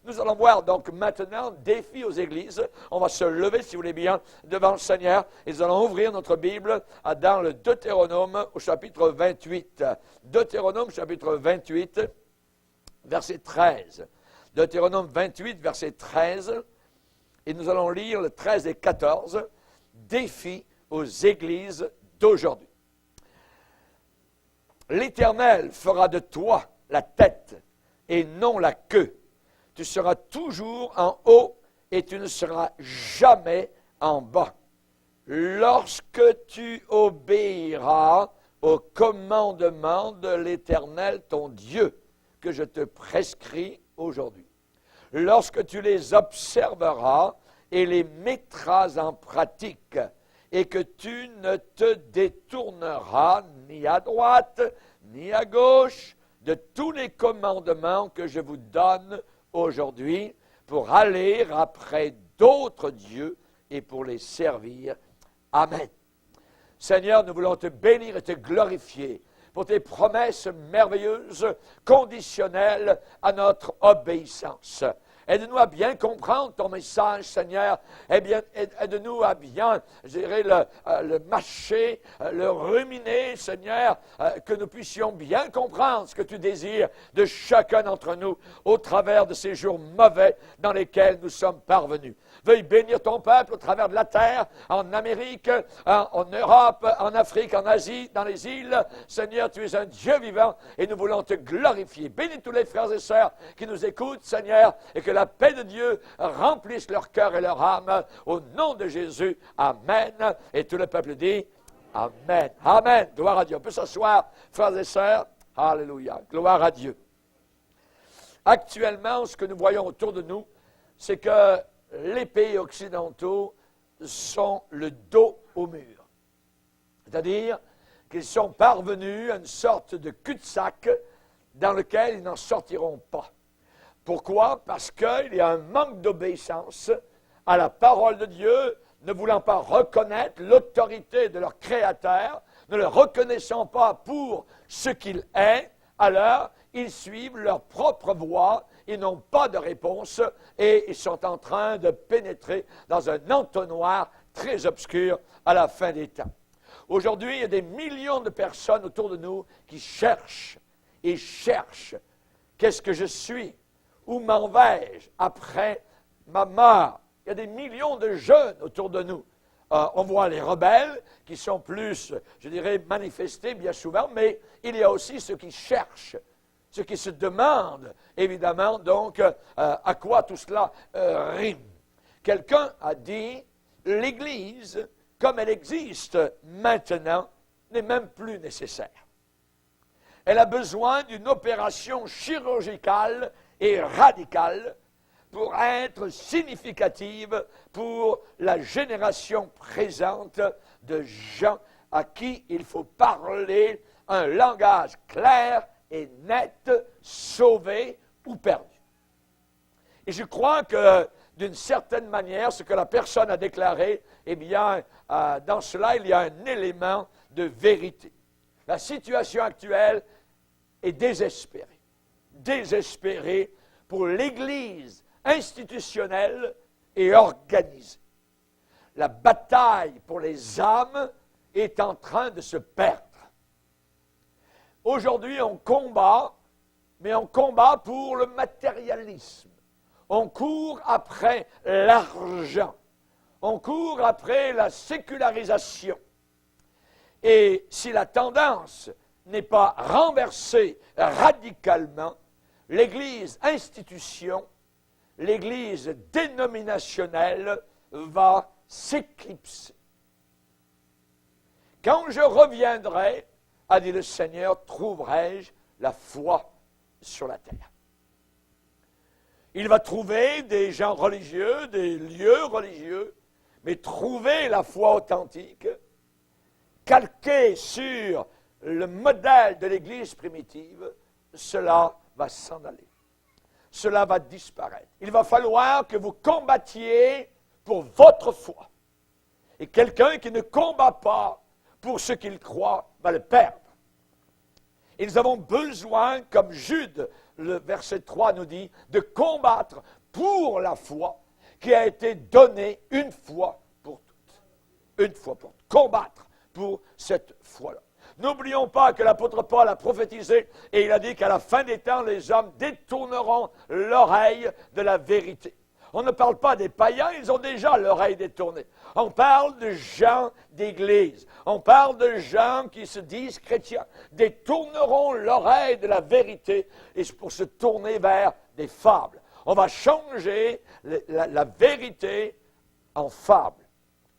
Nous allons voir donc maintenant défi aux églises. On va se lever, si vous voulez bien, devant le Seigneur. Et nous allons ouvrir notre Bible dans le Deutéronome au chapitre 28. Deutéronome chapitre 28, verset 13. Deutéronome 28, verset 13. Et nous allons lire le 13 et 14. Défi aux églises d'aujourd'hui. L'Éternel fera de toi la tête et non la queue. Tu seras toujours en haut et tu ne seras jamais en bas. Lorsque tu obéiras aux commandements de l'Éternel, ton Dieu, que je te prescris aujourd'hui. Lorsque tu les observeras et les mettras en pratique, et que tu ne te détourneras ni à droite ni à gauche de tous les commandements que je vous donne aujourd'hui pour aller après d'autres dieux et pour les servir. Amen. Seigneur, nous voulons te bénir et te glorifier pour tes promesses merveilleuses, conditionnelles à notre obéissance. Aide-nous à bien comprendre ton message, Seigneur. Eh bien, aide-nous à bien, je dirais, le mâcher, le ruminer, Seigneur, que nous puissions bien comprendre ce que tu désires de chacun d'entre nous au travers de ces jours mauvais dans lesquels nous sommes parvenus. Veuille bénir ton peuple au travers de la terre, en Amérique, en Europe, en Afrique, en Asie, dans les îles. Seigneur, tu es un Dieu vivant et nous voulons te glorifier. Bénis tous les frères et sœurs qui nous écoutent, Seigneur, et que la paix de Dieu remplisse leur cœur et leur âme. Au nom de Jésus, Amen. Et tout le peuple dit Amen. Amen. Gloire à Dieu. On peut s'asseoir, frères et sœurs. Alléluia. Gloire à Dieu. Actuellement, ce que nous voyons autour de nous, c'est que les pays occidentaux sont le dos au mur. C'est-à-dire qu'ils sont parvenus à une sorte de cul-de-sac dans lequel ils n'en sortiront pas. Pourquoi? Parce qu'il y a un manque d'obéissance à la parole de Dieu, ne voulant pas reconnaître l'autorité de leur Créateur, ne le reconnaissant pas pour ce qu'il est, alors ils suivent leur propre voie, ils n'ont pas de réponse et ils sont en train de pénétrer dans un entonnoir très obscur à la fin des temps. Aujourd'hui, il y a des millions de personnes autour de nous qui cherchent et cherchent. Qu'est-ce que je suis? Où m'en vais-je après ma mort? Il y a des millions de jeunes autour de nous. On voit les rebelles qui sont plus, je dirais, manifestés bien souvent, mais il y a aussi ceux qui cherchent, ceux qui se demandent, évidemment, donc, à quoi tout cela rime. Quelqu'un a dit, l'Église, comme elle existe maintenant, n'est même plus nécessaire. Elle a besoin d'une opération chirurgicale et radicale pour être significative pour la génération présente de gens à qui il faut parler un langage clair et net, sauvé ou perdu. Et je crois que, d'une certaine manière, ce que la personne a déclaré, eh bien, dans cela, il y a un élément de vérité. La situation actuelle est désespérée. Désespérée pour l'Église institutionnelle et organisée. La bataille pour les âmes est en train de se perdre. Aujourd'hui, on combat, mais on combat pour le matérialisme. On court après l'argent. On court après la sécularisation. Et si la tendance n'est pas renversée radicalement, l'Église institution, l'Église dénominationnelle va s'éclipser. Quand je reviendrai, a dit le Seigneur, trouverai-je la foi sur la terre. Il va trouver des gens religieux, des lieux religieux, mais trouver la foi authentique, calquée sur le modèle de l'Église primitive, cela va s'en aller. Cela va disparaître. Il va falloir que vous combattiez pour votre foi. Et quelqu'un qui ne combat pas pour ce qu'il croit va le perdre. Et nous avons besoin, comme Jude, le verset 3 nous dit, de combattre pour la foi qui a été donnée une fois pour toutes. Une fois pour toutes. Combattre pour cette foi-là. N'oublions pas que l'apôtre Paul a prophétisé et il a dit qu'à la fin des temps, les hommes détourneront l'oreille de la vérité. On ne parle pas des païens, ils ont déjà l'oreille détournée. On parle de gens d'église. On parle de gens qui se disent chrétiens. Détourneront l'oreille de la vérité et pour se tourner vers des fables. On va changer la vérité en fable.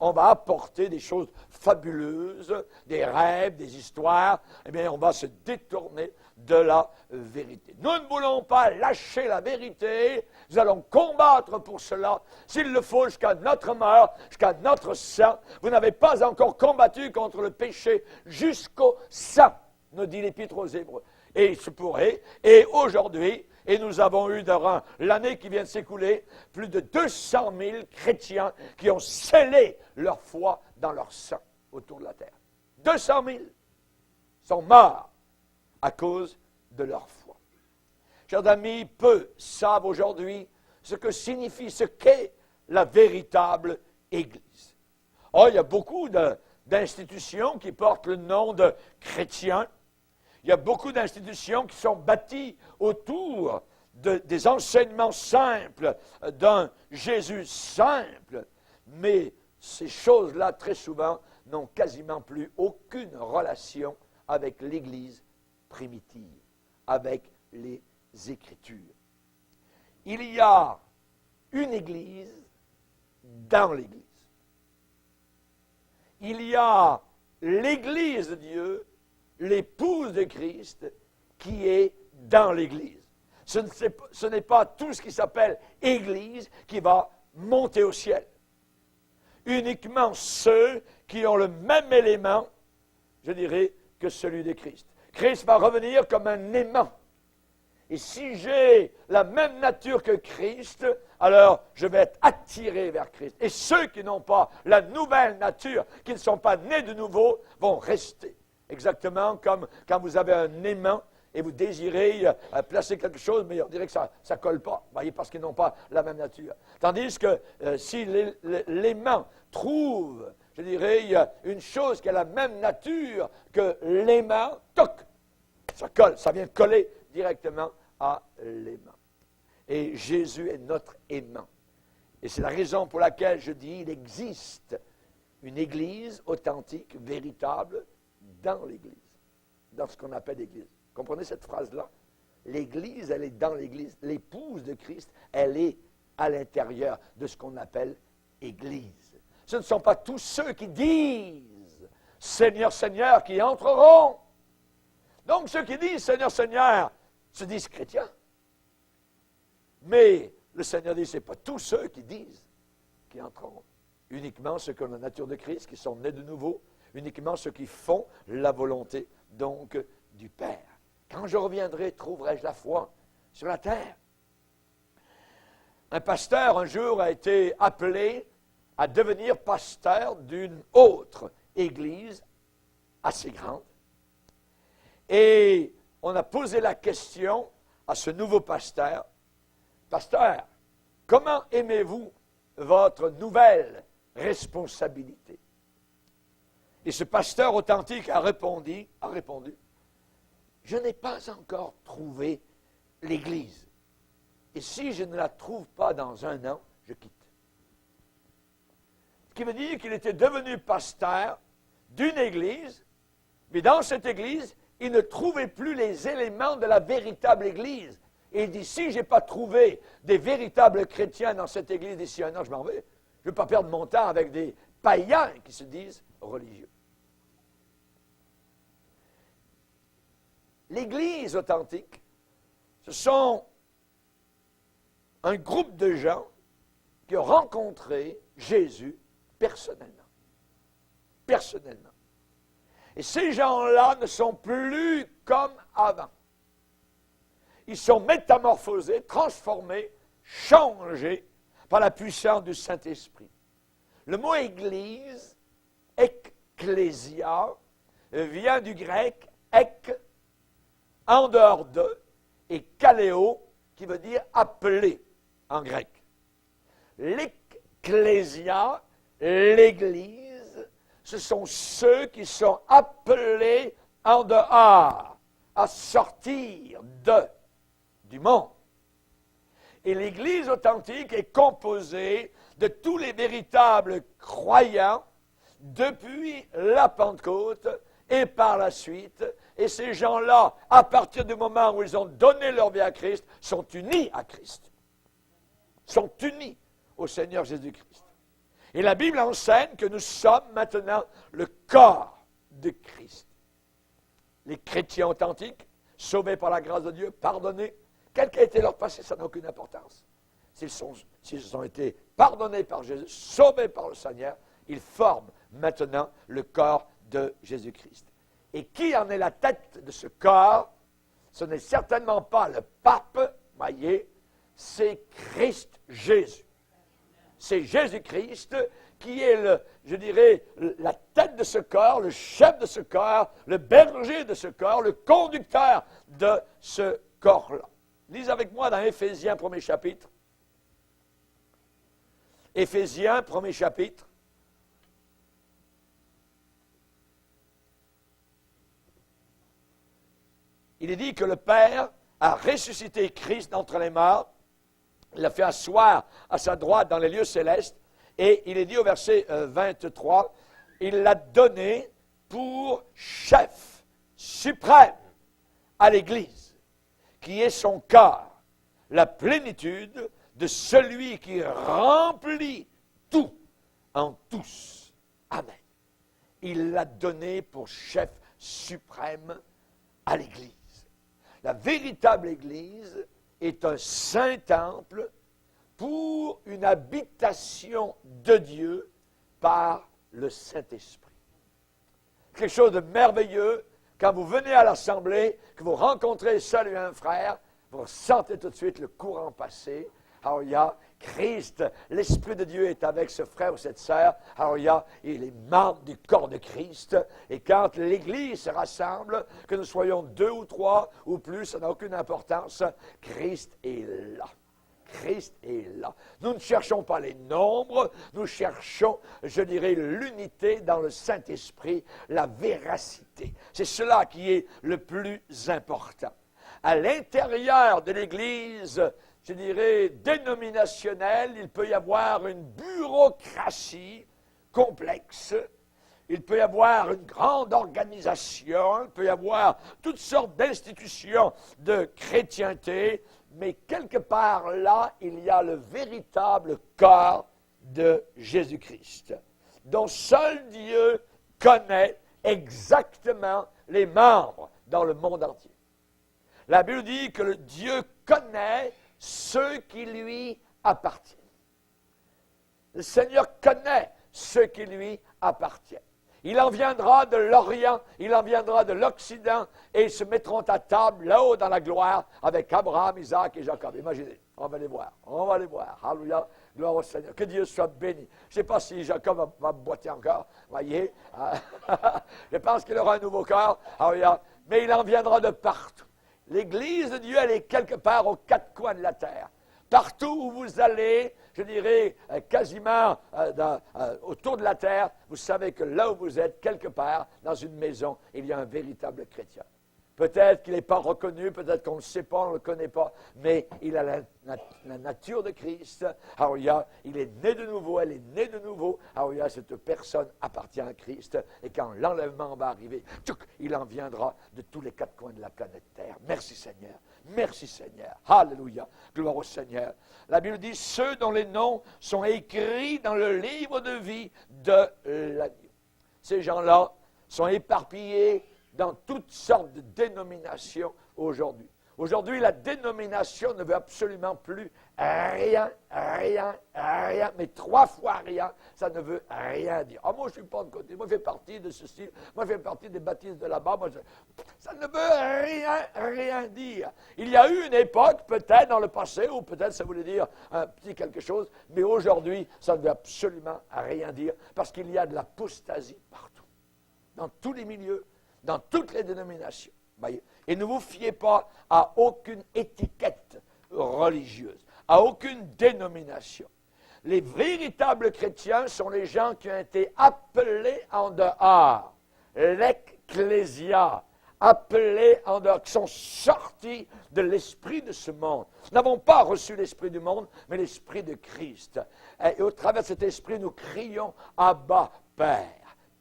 On va apporter des choses fabuleuses, des rêves, des histoires. Eh bien, on va se détourner de la vérité. Nous ne voulons pas lâcher la vérité. Nous allons combattre pour cela, s'il le faut, jusqu'à notre mort, jusqu'à notre sang. Vous n'avez pas encore combattu contre le péché jusqu'au sang, nous dit l'Épître aux Hébreux. Et il se pourrait, et aujourd'hui, et nous avons eu durant l'année qui vient de s'écouler, plus de 200 000 chrétiens qui ont scellé leur foi dans leur sang autour de la terre. 200 000 sont morts à cause de leur foi. Chers amis, peu savent aujourd'hui ce que signifie, ce qu'est la véritable Église. Oh, il y a beaucoup d'institutions qui portent le nom de chrétiens. Il y a beaucoup d'institutions qui sont bâties autour des enseignements simples, d'un Jésus simple, mais ces choses-là, très souvent, n'ont quasiment plus aucune relation avec l'Église primitive, avec les Écritures. Il y a une Église dans l'Église. Il y a l'Église de Dieu, l'épouse de Christ, qui est dans l'Église. Ce n'est pas tout ce qui s'appelle Église qui va monter au ciel. Uniquement ceux qui ont le même élément, je dirais, que celui de Christ. Christ va revenir comme un aimant. Et si j'ai la même nature que Christ, alors je vais être attiré vers Christ. Et ceux qui n'ont pas la nouvelle nature, qui ne sont pas nés de nouveau, vont rester. Exactement comme quand vous avez un aimant et vous désirez placer quelque chose, mais on dirait que ça ne colle pas, voyez, parce qu'ils n'ont pas la même nature. Tandis que si l'aimant trouve, je dirais, une chose qui a la même nature que l'aimant, toc, ça colle, ça vient coller directement à l'aimant. Et Jésus est notre aimant. Et c'est la raison pour laquelle je dis, il existe une Église authentique, véritable, dans l'Église, dans ce qu'on appelle l'Église. Comprenez cette phrase-là? L'Église, elle est dans l'Église. L'épouse de Christ, elle est à l'intérieur de ce qu'on appelle Église. Ce ne sont pas tous ceux qui disent « Seigneur, Seigneur » qui entreront. Donc, ceux qui disent « Seigneur, Seigneur » se disent chrétiens. Mais le Seigneur dit « Ce n'est pas tous ceux qui disent qui entreront. Uniquement ceux qui ont la nature de Christ, qui sont nés de nouveau, uniquement ceux qui font la volonté, donc, du Père. Quand je reviendrai, trouverai-je la foi sur la terre? Un pasteur, un jour, a été appelé à devenir pasteur d'une autre église assez grande. Et on a posé la question à ce nouveau pasteur, « Pasteur, comment aimez-vous votre nouvelle responsabilité? » Et ce pasteur authentique a répondu, « Je n'ai pas encore trouvé l'Église. Et si je ne la trouve pas dans un an, je quitte. » Ce qui veut dire qu'il était devenu pasteur d'une Église, mais dans cette Église, il ne trouvait plus les éléments de la véritable Église. Et il dit, si je n'ai pas trouvé des véritables chrétiens dans cette Église d'ici un an, je m'en vais. Je ne veux pas perdre mon temps avec des païens qui se disent religieux. L'Église authentique, ce sont un groupe de gens qui ont rencontré Jésus personnellement. Personnellement. Et ces gens-là ne sont plus comme avant. Ils sont métamorphosés, transformés, changés par la puissance du Saint-Esprit. Le mot Église, ecclésia, vient du grec ek, en dehors d'eux, et kaléo, qui veut dire appelé en grec. L'ecclésia, l'Église, ce sont ceux qui sont appelés en dehors, à sortir du monde. Et l'Église authentique est composée de tous les véritables croyants depuis la Pentecôte et par la suite. Et ces gens-là, à partir du moment où ils ont donné leur vie à Christ, sont unis à Christ. Sont unis au Seigneur Jésus-Christ. Et la Bible enseigne que nous sommes maintenant le corps de Christ. Les chrétiens authentiques, sauvés par la grâce de Dieu, pardonnés, quel qu'ait été leur passé, ça n'a aucune importance. S'ils ont été pardonnés par Jésus, sauvés par le Seigneur, ils forment maintenant le corps de Jésus-Christ. Et qui en est la tête de ce corps? Ce n'est certainement pas le pape, voyez, c'est Christ Jésus. C'est Jésus-Christ qui est, la tête de ce corps, le chef de ce corps, le berger de ce corps, le conducteur de ce corps-là. Lisez avec moi dans Éphésiens, 1er chapitre. Éphésiens, 1er chapitre. Il est dit que le Père a ressuscité Christ d'entre les morts. Il l'a fait asseoir à sa droite dans les lieux célestes. Et il est dit au verset 23, il l'a donné pour chef suprême à l'Église, qui est son corps, la plénitude de celui qui remplit tout en tous. Amen. Il l'a donné pour chef suprême à l'Église. La véritable Église est un saint temple pour une habitation de Dieu par le Saint-Esprit. Quelque chose de merveilleux, quand vous venez à l'assemblée, que vous rencontrez seul un frère, vous sentez tout de suite le courant passer. Alléluia. Christ, l'Esprit de Dieu est avec ce frère ou cette sœur. Alléluia. Il est membre du corps de Christ. Et quand l'Église se rassemble, que nous soyons 2 ou 3 ou plus, ça n'a aucune importance. Christ est là. Christ est là. Nous ne cherchons pas les nombres, nous cherchons, l'unité dans le Saint-Esprit, la véracité. C'est cela qui est le plus important. À l'intérieur de l'Église, dénominationnelle, il peut y avoir une bureaucratie complexe. Il peut y avoir une grande organisation, il peut y avoir toutes sortes d'institutions de chrétienté, mais quelque part là, il y a le véritable corps de Jésus-Christ, dont seul Dieu connaît exactement les membres dans le monde entier. La Bible dit que le Dieu connaît ceux qui lui appartiennent. Le Seigneur connaît ceux qui lui appartiennent. Il en viendra de l'Orient, il en viendra de l'Occident, et ils se mettront à table là-haut dans la gloire avec Abraham, Isaac et Jacob. Imaginez, on va les voir, Alléluia, gloire au Seigneur, que Dieu soit béni. Je ne sais pas si Jacob va boiter encore, voyez, je pense qu'il aura un nouveau corps, Alléluia, mais il en viendra de partout. L'Église de Dieu, elle est quelque part aux 4 coins de la terre. Partout où vous allez, quasiment autour de la terre, vous savez que là où vous êtes, quelque part, dans une maison, il y a un véritable chrétien. Peut-être qu'il n'est pas reconnu, peut-être qu'on ne le sait pas, on ne le connaît pas, mais il a la nature de Christ. Alléluia, il est né de nouveau, elle est née de nouveau. Alléluia, cette personne appartient à Christ. Et quand l'enlèvement va arriver, il en viendra de tous les 4 coins de la planète Terre. Merci Seigneur. Merci Seigneur. Alléluia. Gloire au Seigneur. La Bible dit, ceux dont les noms sont écrits dans le livre de vie de l'agneau. Ces gens-là sont éparpillés dans toutes sortes de dénominations aujourd'hui. Aujourd'hui, la dénomination ne veut absolument plus rien, mais 3 fois rien, ça ne veut rien dire. Ah, moi, je ne suis pas de côté, moi, je fais partie de ce style, moi, je fais partie des baptistes de là-bas, ça ne veut rien dire. Il y a eu une époque, peut-être dans le passé, ou peut-être ça voulait dire un petit quelque chose, mais aujourd'hui, ça ne veut absolument rien dire, parce qu'il y a de l'apostasie partout, dans tous les milieux, dans toutes les dénominations. Voyez? Et ne vous fiez pas à aucune étiquette religieuse, à aucune dénomination. Les véritables chrétiens sont les gens qui ont été appelés en dehors, l'ecclésia, appelés en dehors, qui sont sortis de l'esprit de ce monde. Nous n'avons pas reçu l'esprit du monde, mais l'esprit de Christ. Et au travers de cet esprit, nous crions « Abba, Père ».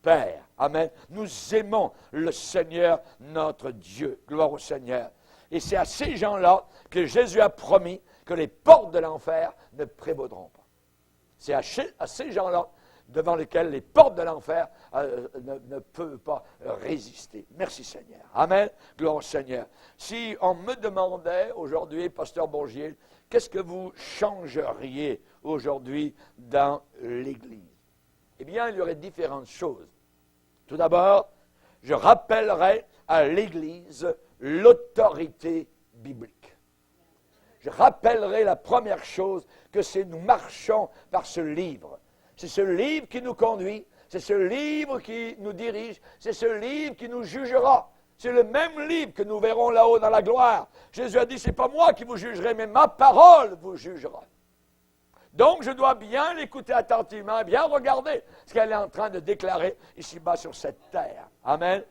Père, amen. Nous aimons le Seigneur, notre Dieu. Gloire au Seigneur. Et c'est à ces gens-là que Jésus a promis que les portes de l'enfer ne prévaudront pas. C'est à ces gens-là devant lesquels les portes de l'enfer ne peuvent pas résister. Merci Seigneur. Amen. Gloire au Seigneur. Si on me demandait aujourd'hui, Pasteur Bourgier, qu'est-ce que vous changeriez aujourd'hui dans l'Église? Eh bien, il y aurait différentes choses. Tout d'abord, je rappellerai à l'Église l'autorité biblique. Je rappellerai la première chose, que c'est nous marchons par ce livre. C'est ce livre qui nous conduit, c'est ce livre qui nous dirige, c'est ce livre qui nous jugera. C'est le même livre que nous verrons là-haut dans la gloire. Jésus a dit, ce n'est pas moi qui vous jugerai, mais ma parole vous jugera. Donc, je dois bien l'écouter attentivement, bien regarder ce qu'elle est en train de déclarer ici-bas sur cette terre. Amen.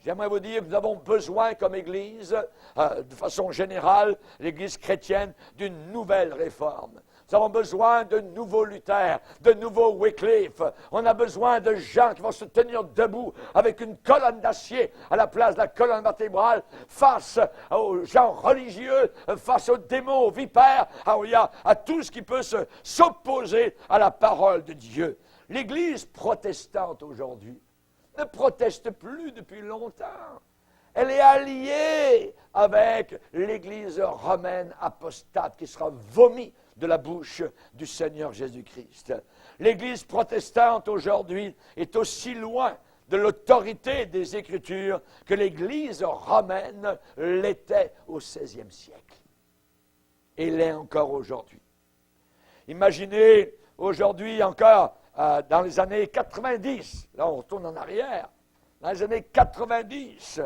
J'aimerais vous dire que nous avons besoin comme Église, de façon générale, l'Église chrétienne, d'une nouvelle réforme. Nous avons besoin de nouveaux Luther, de nouveaux Wycliffe. On a besoin de gens qui vont se tenir debout avec une colonne d'acier à la place de la colonne vertébrale face aux gens religieux, face aux démons, aux vipères, à tout ce qui peut s'opposer à la parole de Dieu. L'Église protestante aujourd'hui ne proteste plus depuis longtemps. Elle est alliée avec l'Église romaine apostate qui sera vomie de la bouche du Seigneur Jésus-Christ. L'Église protestante aujourd'hui est aussi loin de l'autorité des Écritures que l'Église romaine l'était au XVIe siècle. Et l'est encore aujourd'hui. Imaginez aujourd'hui encore, dans les années 90, là on retourne en arrière, dans les années 90,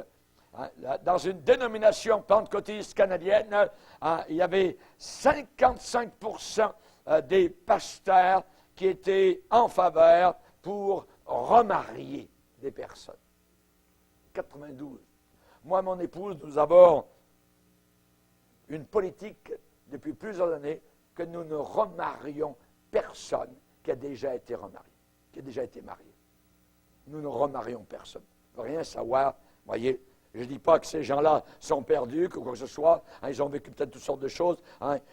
dans une dénomination pentecôtiste canadienne, il y avait 55% des pasteurs qui étaient en faveur pour remarier des personnes. 92. Moi et mon épouse, nous avons une politique depuis plusieurs années que nous ne remarions personne qui a déjà été remarié, qui a déjà été marié. Nous ne remarions personne. Il ne faut rien savoir, voyez. Je ne dis pas que ces gens-là sont perdus, que quoi que ce soit, ils ont vécu peut-être toutes sortes de choses,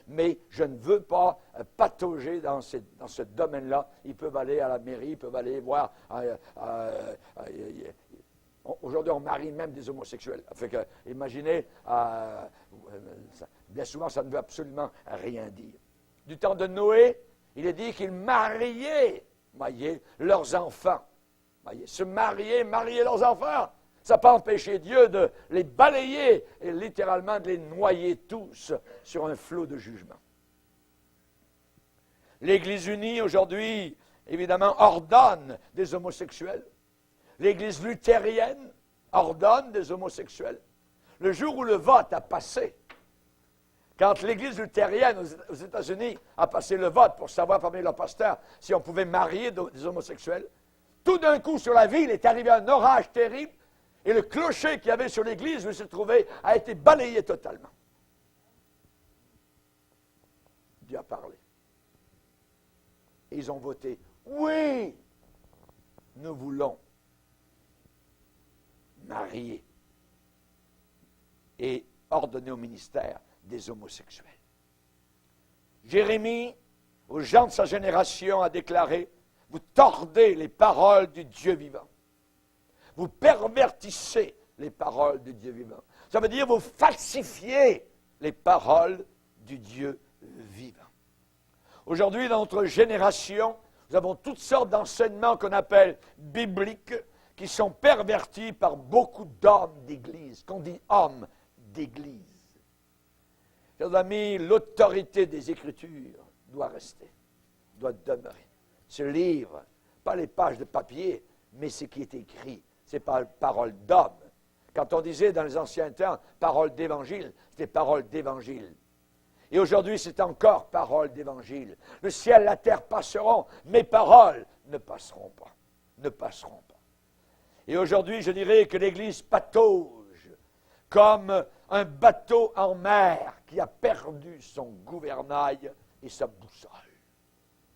mais je ne veux pas patauger dans ce domaine-là. Ils peuvent aller à la mairie, ils peuvent aller voir. Aujourd'hui, on marie même des homosexuels. Fait que, imaginez, bien souvent, ça ne veut absolument rien dire. Du temps de Noé, il est dit qu'ils mariaient, voyez, leurs enfants. Voyez, se marier leurs enfants. Ça n'a pas empêché Dieu de les balayer et littéralement de les noyer tous sur un flot de jugement. L'Église unie aujourd'hui, évidemment, ordonne des homosexuels. L'Église luthérienne ordonne des homosexuels. Le jour où le vote a passé, quand l'Église luthérienne aux États-Unis a passé le vote pour savoir parmi leurs pasteurs si on pouvait marier des homosexuels, tout d'un coup sur la ville est arrivé un orage terrible. Et le clocher qu'il y avait sur l'église où il se trouvait a été balayé totalement. Dieu a parlé. Et ils ont voté. Oui, nous voulons marier et ordonner au ministère des homosexuels. Jérémie, aux gens de sa génération, a déclaré, vous tordez les paroles du Dieu vivant. Vous pervertissez les paroles du Dieu vivant. Ça veut dire vous falsifiez les paroles du Dieu vivant. Aujourd'hui, dans notre génération, nous avons toutes sortes d'enseignements qu'on appelle bibliques, qui sont pervertis par beaucoup d'hommes d'église, qu'on dit hommes d'église. Chers amis, l'autorité des Écritures doit rester, doit demeurer. Ce livre, pas les pages de papier, mais ce qui est écrit. Ce n'est pas une parole d'homme. Quand on disait dans les anciens temps, parole d'évangile, c'était parole d'évangile. Et aujourd'hui, c'est encore parole d'évangile. Le ciel, la terre passeront, mes paroles ne passeront pas. Ne passeront pas. Et aujourd'hui, je dirais que l'Église patauge comme un bateau en mer qui a perdu son gouvernail et sa boussole.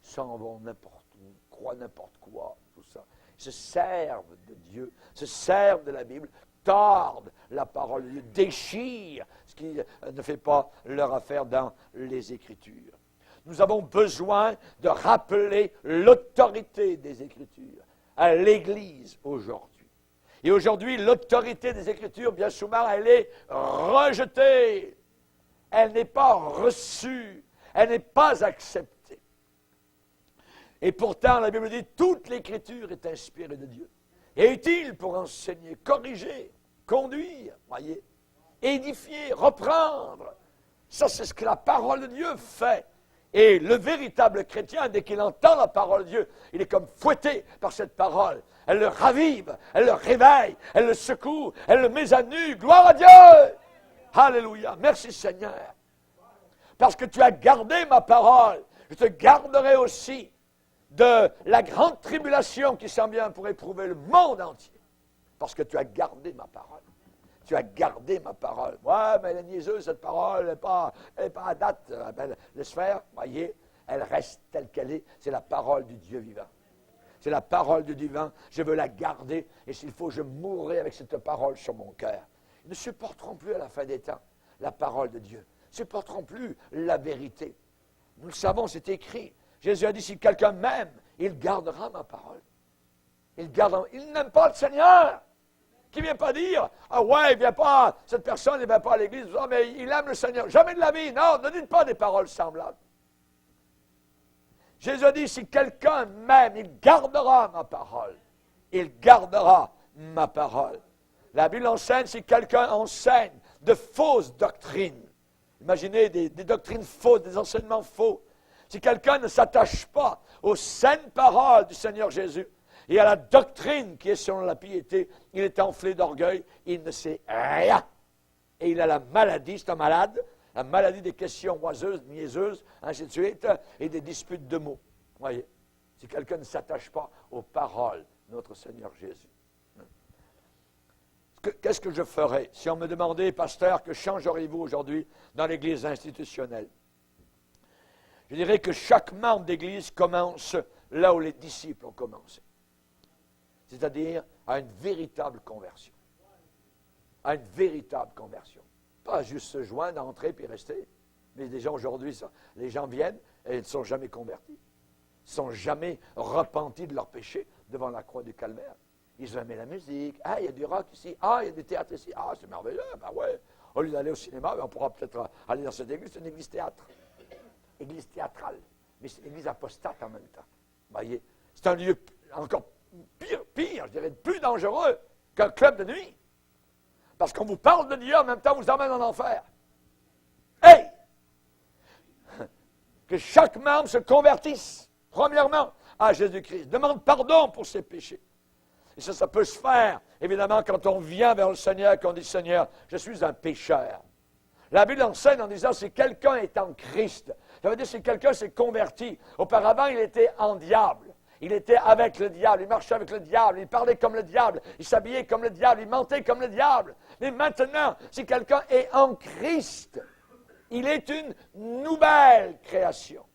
Ils s'en vont n'importe où, croient n'importe quoi, tout ça. Ils se servent de Dieu, se servent de la Bible, tordent la parole de Dieu, déchirent ce qui ne fait pas leur affaire dans les Écritures. Nous avons besoin de rappeler l'autorité des Écritures à l'Église aujourd'hui. Et aujourd'hui, l'autorité des Écritures, bien souvent, elle est rejetée. Elle n'est pas reçue. Elle n'est pas acceptée. Et pourtant, la Bible dit, toute l'Écriture est inspirée de Dieu. Et utile pour enseigner, corriger, conduire, voyez, édifier, reprendre. Ça, c'est ce que la parole de Dieu fait. Et le véritable chrétien, dès qu'il entend la parole de Dieu, il est comme fouetté par cette parole. Elle le ravive, elle le réveille, elle le secoue, elle le met à nu. Gloire à Dieu! Alléluia! Merci Seigneur. Parce que tu as gardé ma parole, je te garderai aussi de la grande tribulation qui s'en vient pour éprouver le monde entier. Parce que tu as gardé ma parole. Tu as gardé ma parole. Ouais, mais elle est niaiseuse, cette parole, elle n'est pas à date. Laisse faire, voyez, elle reste telle qu'elle est. C'est la parole du Dieu vivant. C'est la parole du divin. Je veux la garder. Et s'il faut, je mourrai avec cette parole sur mon cœur. Ils ne supporteront plus à la fin des temps la parole de Dieu. Ils ne supporteront plus la vérité. Nous le savons, c'est écrit. Jésus a dit, si quelqu'un m'aime, il gardera ma parole. Il n'aime pas le Seigneur. Qui ne vient pas dire, ah ouais, il vient pas, cette personne ne vient pas à l'église, mais il aime le Seigneur. Jamais de la vie. Non, ne dites pas des paroles semblables. Jésus a dit, si quelqu'un m'aime, il gardera ma parole. Il gardera ma parole. La Bible enseigne, si quelqu'un enseigne de fausses doctrines, imaginez des doctrines fausses, des enseignements faux. Si quelqu'un ne s'attache pas aux saines paroles du Seigneur Jésus, et à la doctrine qui est selon la piété, il est enflé d'orgueil, il ne sait rien. Et il a la maladie, c'est un malade, la maladie des questions oiseuses, niaiseuses, ainsi de suite, et des disputes de mots. Voyez, si quelqu'un ne s'attache pas aux paroles de notre Seigneur Jésus. Qu'est-ce que je ferais si on me demandait, pasteur, que changeriez-vous aujourd'hui dans l'Église institutionnelle? Je dirais que chaque membre d'Église commence là où les disciples ont commencé. C'est-à-dire à une véritable conversion. À une véritable conversion. Pas juste se joindre, entrer puis rester. Mais déjà aujourd'hui, les gens viennent et ils ne sont jamais convertis. Ils ne sont jamais repentis de leurs péchés devant la croix du calvaire. Ils ont aimé la musique. Ah, il y a du rock ici. Ah, il y a du théâtre ici. Ah, c'est merveilleux. Ben ouais. Au lieu d'aller au cinéma, on pourra peut-être aller dans cette église. C'est une église théâtre. Église théâtrale. Mais c'est une église apostate en même temps. Vous voyez? C'est un lieu encore pire, je dirais, plus dangereux qu'un club de nuit. Parce qu'on vous parle de Dieu, en même temps, on vous emmène en enfer. Hey! Que chaque membre se convertisse, premièrement, à Jésus-Christ. Demande pardon pour ses péchés. Et ça peut se faire, évidemment, quand on vient vers le Seigneur, qu'on dit, Seigneur, je suis un pécheur. La Bible enseigne en disant, si quelqu'un est en Christ, ça veut dire si quelqu'un s'est converti. Auparavant, il était en diable. Il était avec le diable, il marchait avec le diable, il parlait comme le diable, il s'habillait comme le diable, il mentait comme le diable. Mais maintenant, si quelqu'un est en Christ, il est une nouvelle création.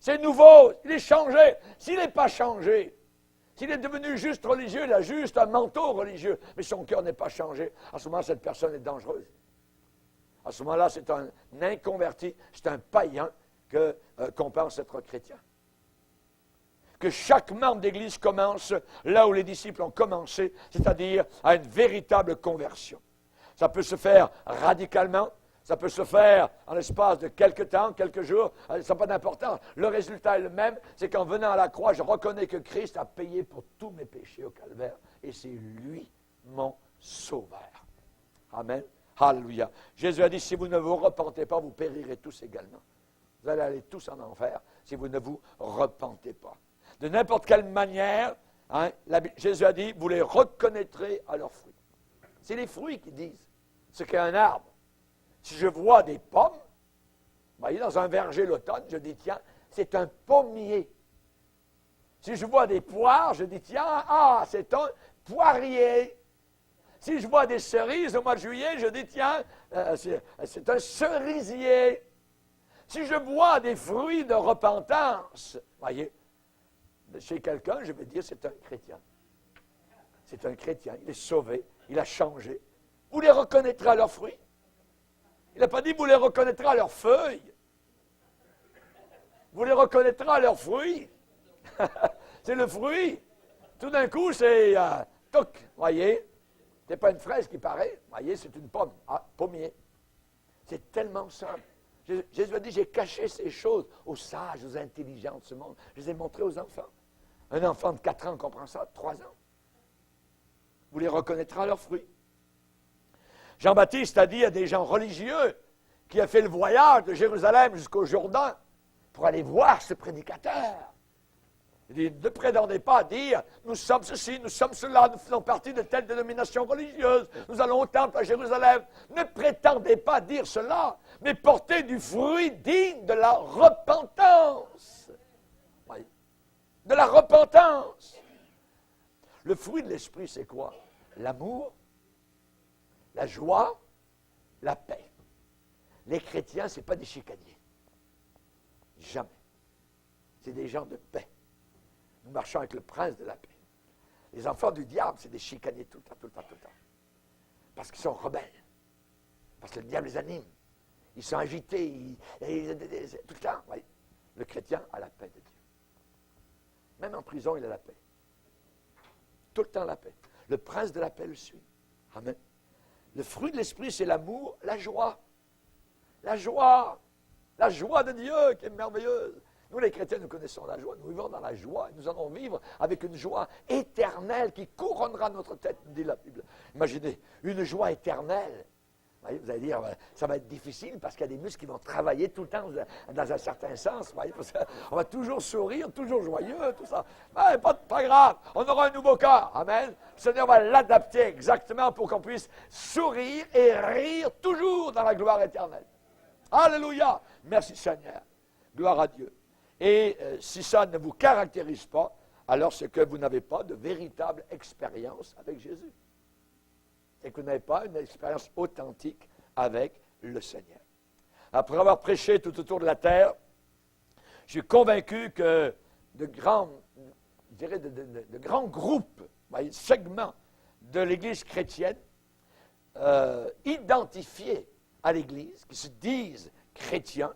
C'est nouveau, il est changé. S'il n'est pas changé, s'il est devenu juste religieux, il a juste un manteau religieux, mais son cœur n'est pas changé, à ce moment, cette personne est dangereuse. À ce moment-là, c'est un inconverti, c'est un païen qu'on pense être chrétien. Que chaque membre d'Église commence là où les disciples ont commencé, c'est-à-dire à une véritable conversion. Ça peut se faire radicalement, ça peut se faire en l'espace de quelques temps, quelques jours, ça n'a pas d'importance. Le résultat est le même, c'est qu'en venant à la croix, je reconnais que Christ a payé pour tous mes péchés au calvaire, et c'est lui mon sauveur. Amen. Alléluia. Jésus a dit, si vous ne vous repentez pas, vous périrez tous également. Vous allez aller tous en enfer si vous ne vous repentez pas. De n'importe quelle manière, Jésus a dit, vous les reconnaîtrez à leurs fruits. C'est les fruits qui disent ce qu'est un arbre. Si je vois des pommes, vous voyez, dans un verger l'automne, je dis, tiens, c'est un pommier. Si je vois des poires, je dis, tiens, c'est un poirier. Si je vois des cerises au mois de juillet, je dis, tiens, c'est un cerisier. Si je vois des fruits de repentance, voyez, chez quelqu'un, je vais dire, c'est un chrétien. C'est un chrétien, il est sauvé, il a changé. Vous les reconnaîtrez à leurs fruits. Il n'a pas dit, vous les reconnaîtrez à leurs feuilles. Vous les reconnaîtrez à leurs fruits. C'est le fruit. Tout d'un coup, c'est toc, voyez. C'est pas une fraise qui paraît, voyez, c'est une pomme. Ah, pommier. C'est tellement simple. Jésus a dit, j'ai caché ces choses aux sages, aux intelligents de ce monde. Je les ai montrées aux enfants. Un enfant de 4 ans comprend ça, 3 ans. Vous les reconnaîtrez à leurs fruits. Jean-Baptiste a dit à des gens religieux qui a fait le voyage de Jérusalem jusqu'au Jourdain pour aller voir ce prédicateur. Il dit, ne prétendez pas à dire, nous sommes ceci, nous sommes cela, nous faisons partie de telle dénomination religieuse, nous allons au temple à Jérusalem. Ne prétendez pas dire cela, mais portez du fruit digne de la repentance. Oui. De la repentance. Le fruit de l'esprit, c'est quoi? L'amour, la joie, la paix. Les chrétiens, ce n'est pas des chicaniers. Jamais. C'est des gens de paix. Nous marchons avec le prince de la paix. Les enfants du diable, c'est des chicaniers tout le temps, tout le temps, tout le temps. Parce qu'ils sont rebelles. Parce que le diable les anime. Ils sont agités, tout le temps. Oui. Le chrétien a la paix de Dieu. Même en prison, il a la paix. Tout le temps la paix. Le prince de la paix le suit. Amen. Le fruit de l'esprit, c'est l'amour, la joie. La joie. La joie de Dieu qui est merveilleuse. Nous, les chrétiens, nous connaissons la joie. Nous vivons dans la joie. Nous allons vivre avec une joie éternelle qui couronnera notre tête, nous dit la Bible. Imaginez, une joie éternelle. Vous allez dire, ça va être difficile parce qu'il y a des muscles qui vont travailler tout le temps dans un certain sens. Parce on va toujours sourire, toujours joyeux, tout ça. Mais pas grave, on aura un nouveau corps. Amen. Le Seigneur va l'adapter exactement pour qu'on puisse sourire et rire toujours dans la gloire éternelle. Alléluia. Merci Seigneur. Gloire à Dieu. Et si ça ne vous caractérise pas, alors c'est que vous n'avez pas de véritable expérience avec Jésus. C'est que vous n'avez pas une expérience authentique avec le Seigneur. Après avoir prêché tout autour de la terre, je suis convaincu que de grands groupes, segments de l'Église chrétienne, identifiés à l'Église, qui se disent chrétiens,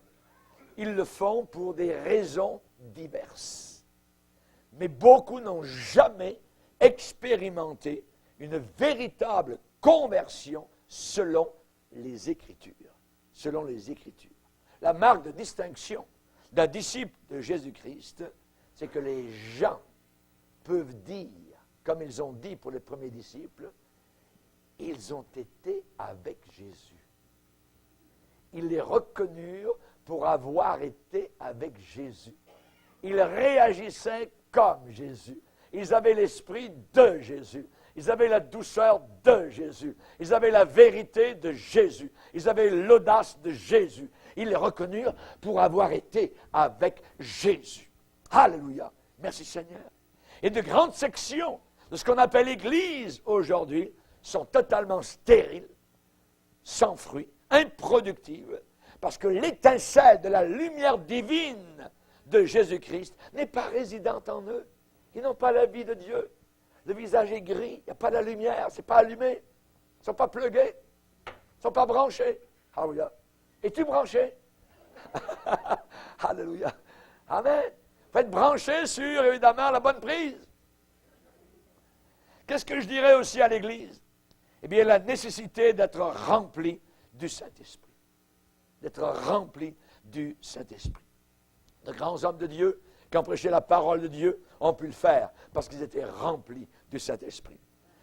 ils le font pour des raisons diverses. Mais beaucoup n'ont jamais expérimenté une véritable conversion selon les Écritures. Selon les Écritures. La marque de distinction d'un disciple de Jésus-Christ, c'est que les gens peuvent dire, comme ils ont dit pour les premiers disciples, ils ont été avec Jésus. Ils les reconnurent pour avoir été avec Jésus. Ils réagissaient comme Jésus. Ils avaient l'esprit de Jésus. Ils avaient la douceur de Jésus. Ils avaient la vérité de Jésus. Ils avaient l'audace de Jésus. Ils les reconnurent pour avoir été avec Jésus. Alléluia. Merci Seigneur. Et de grandes sections de ce qu'on appelle l'Église aujourd'hui sont totalement stériles, sans fruit, improductives, parce que l'étincelle de la lumière divine de Jésus-Christ n'est pas résidente en eux. Ils n'ont pas la vie de Dieu. Le visage est gris, il n'y a pas de lumière, ce n'est pas allumé. Ils ne sont pas plugués, ils ne sont pas branchés. Alléluia. Es-tu branché? Alléluia. Amen. Il faut être branché sur, évidemment, la bonne prise. Qu'est-ce que je dirais aussi à l'Église? Eh bien, la nécessité d'être rempli du Saint-Esprit. D'être rempli du Saint-Esprit. De grands hommes de Dieu qui ont prêché la parole de Dieu ont pu le faire parce qu'ils étaient remplis du Saint-Esprit.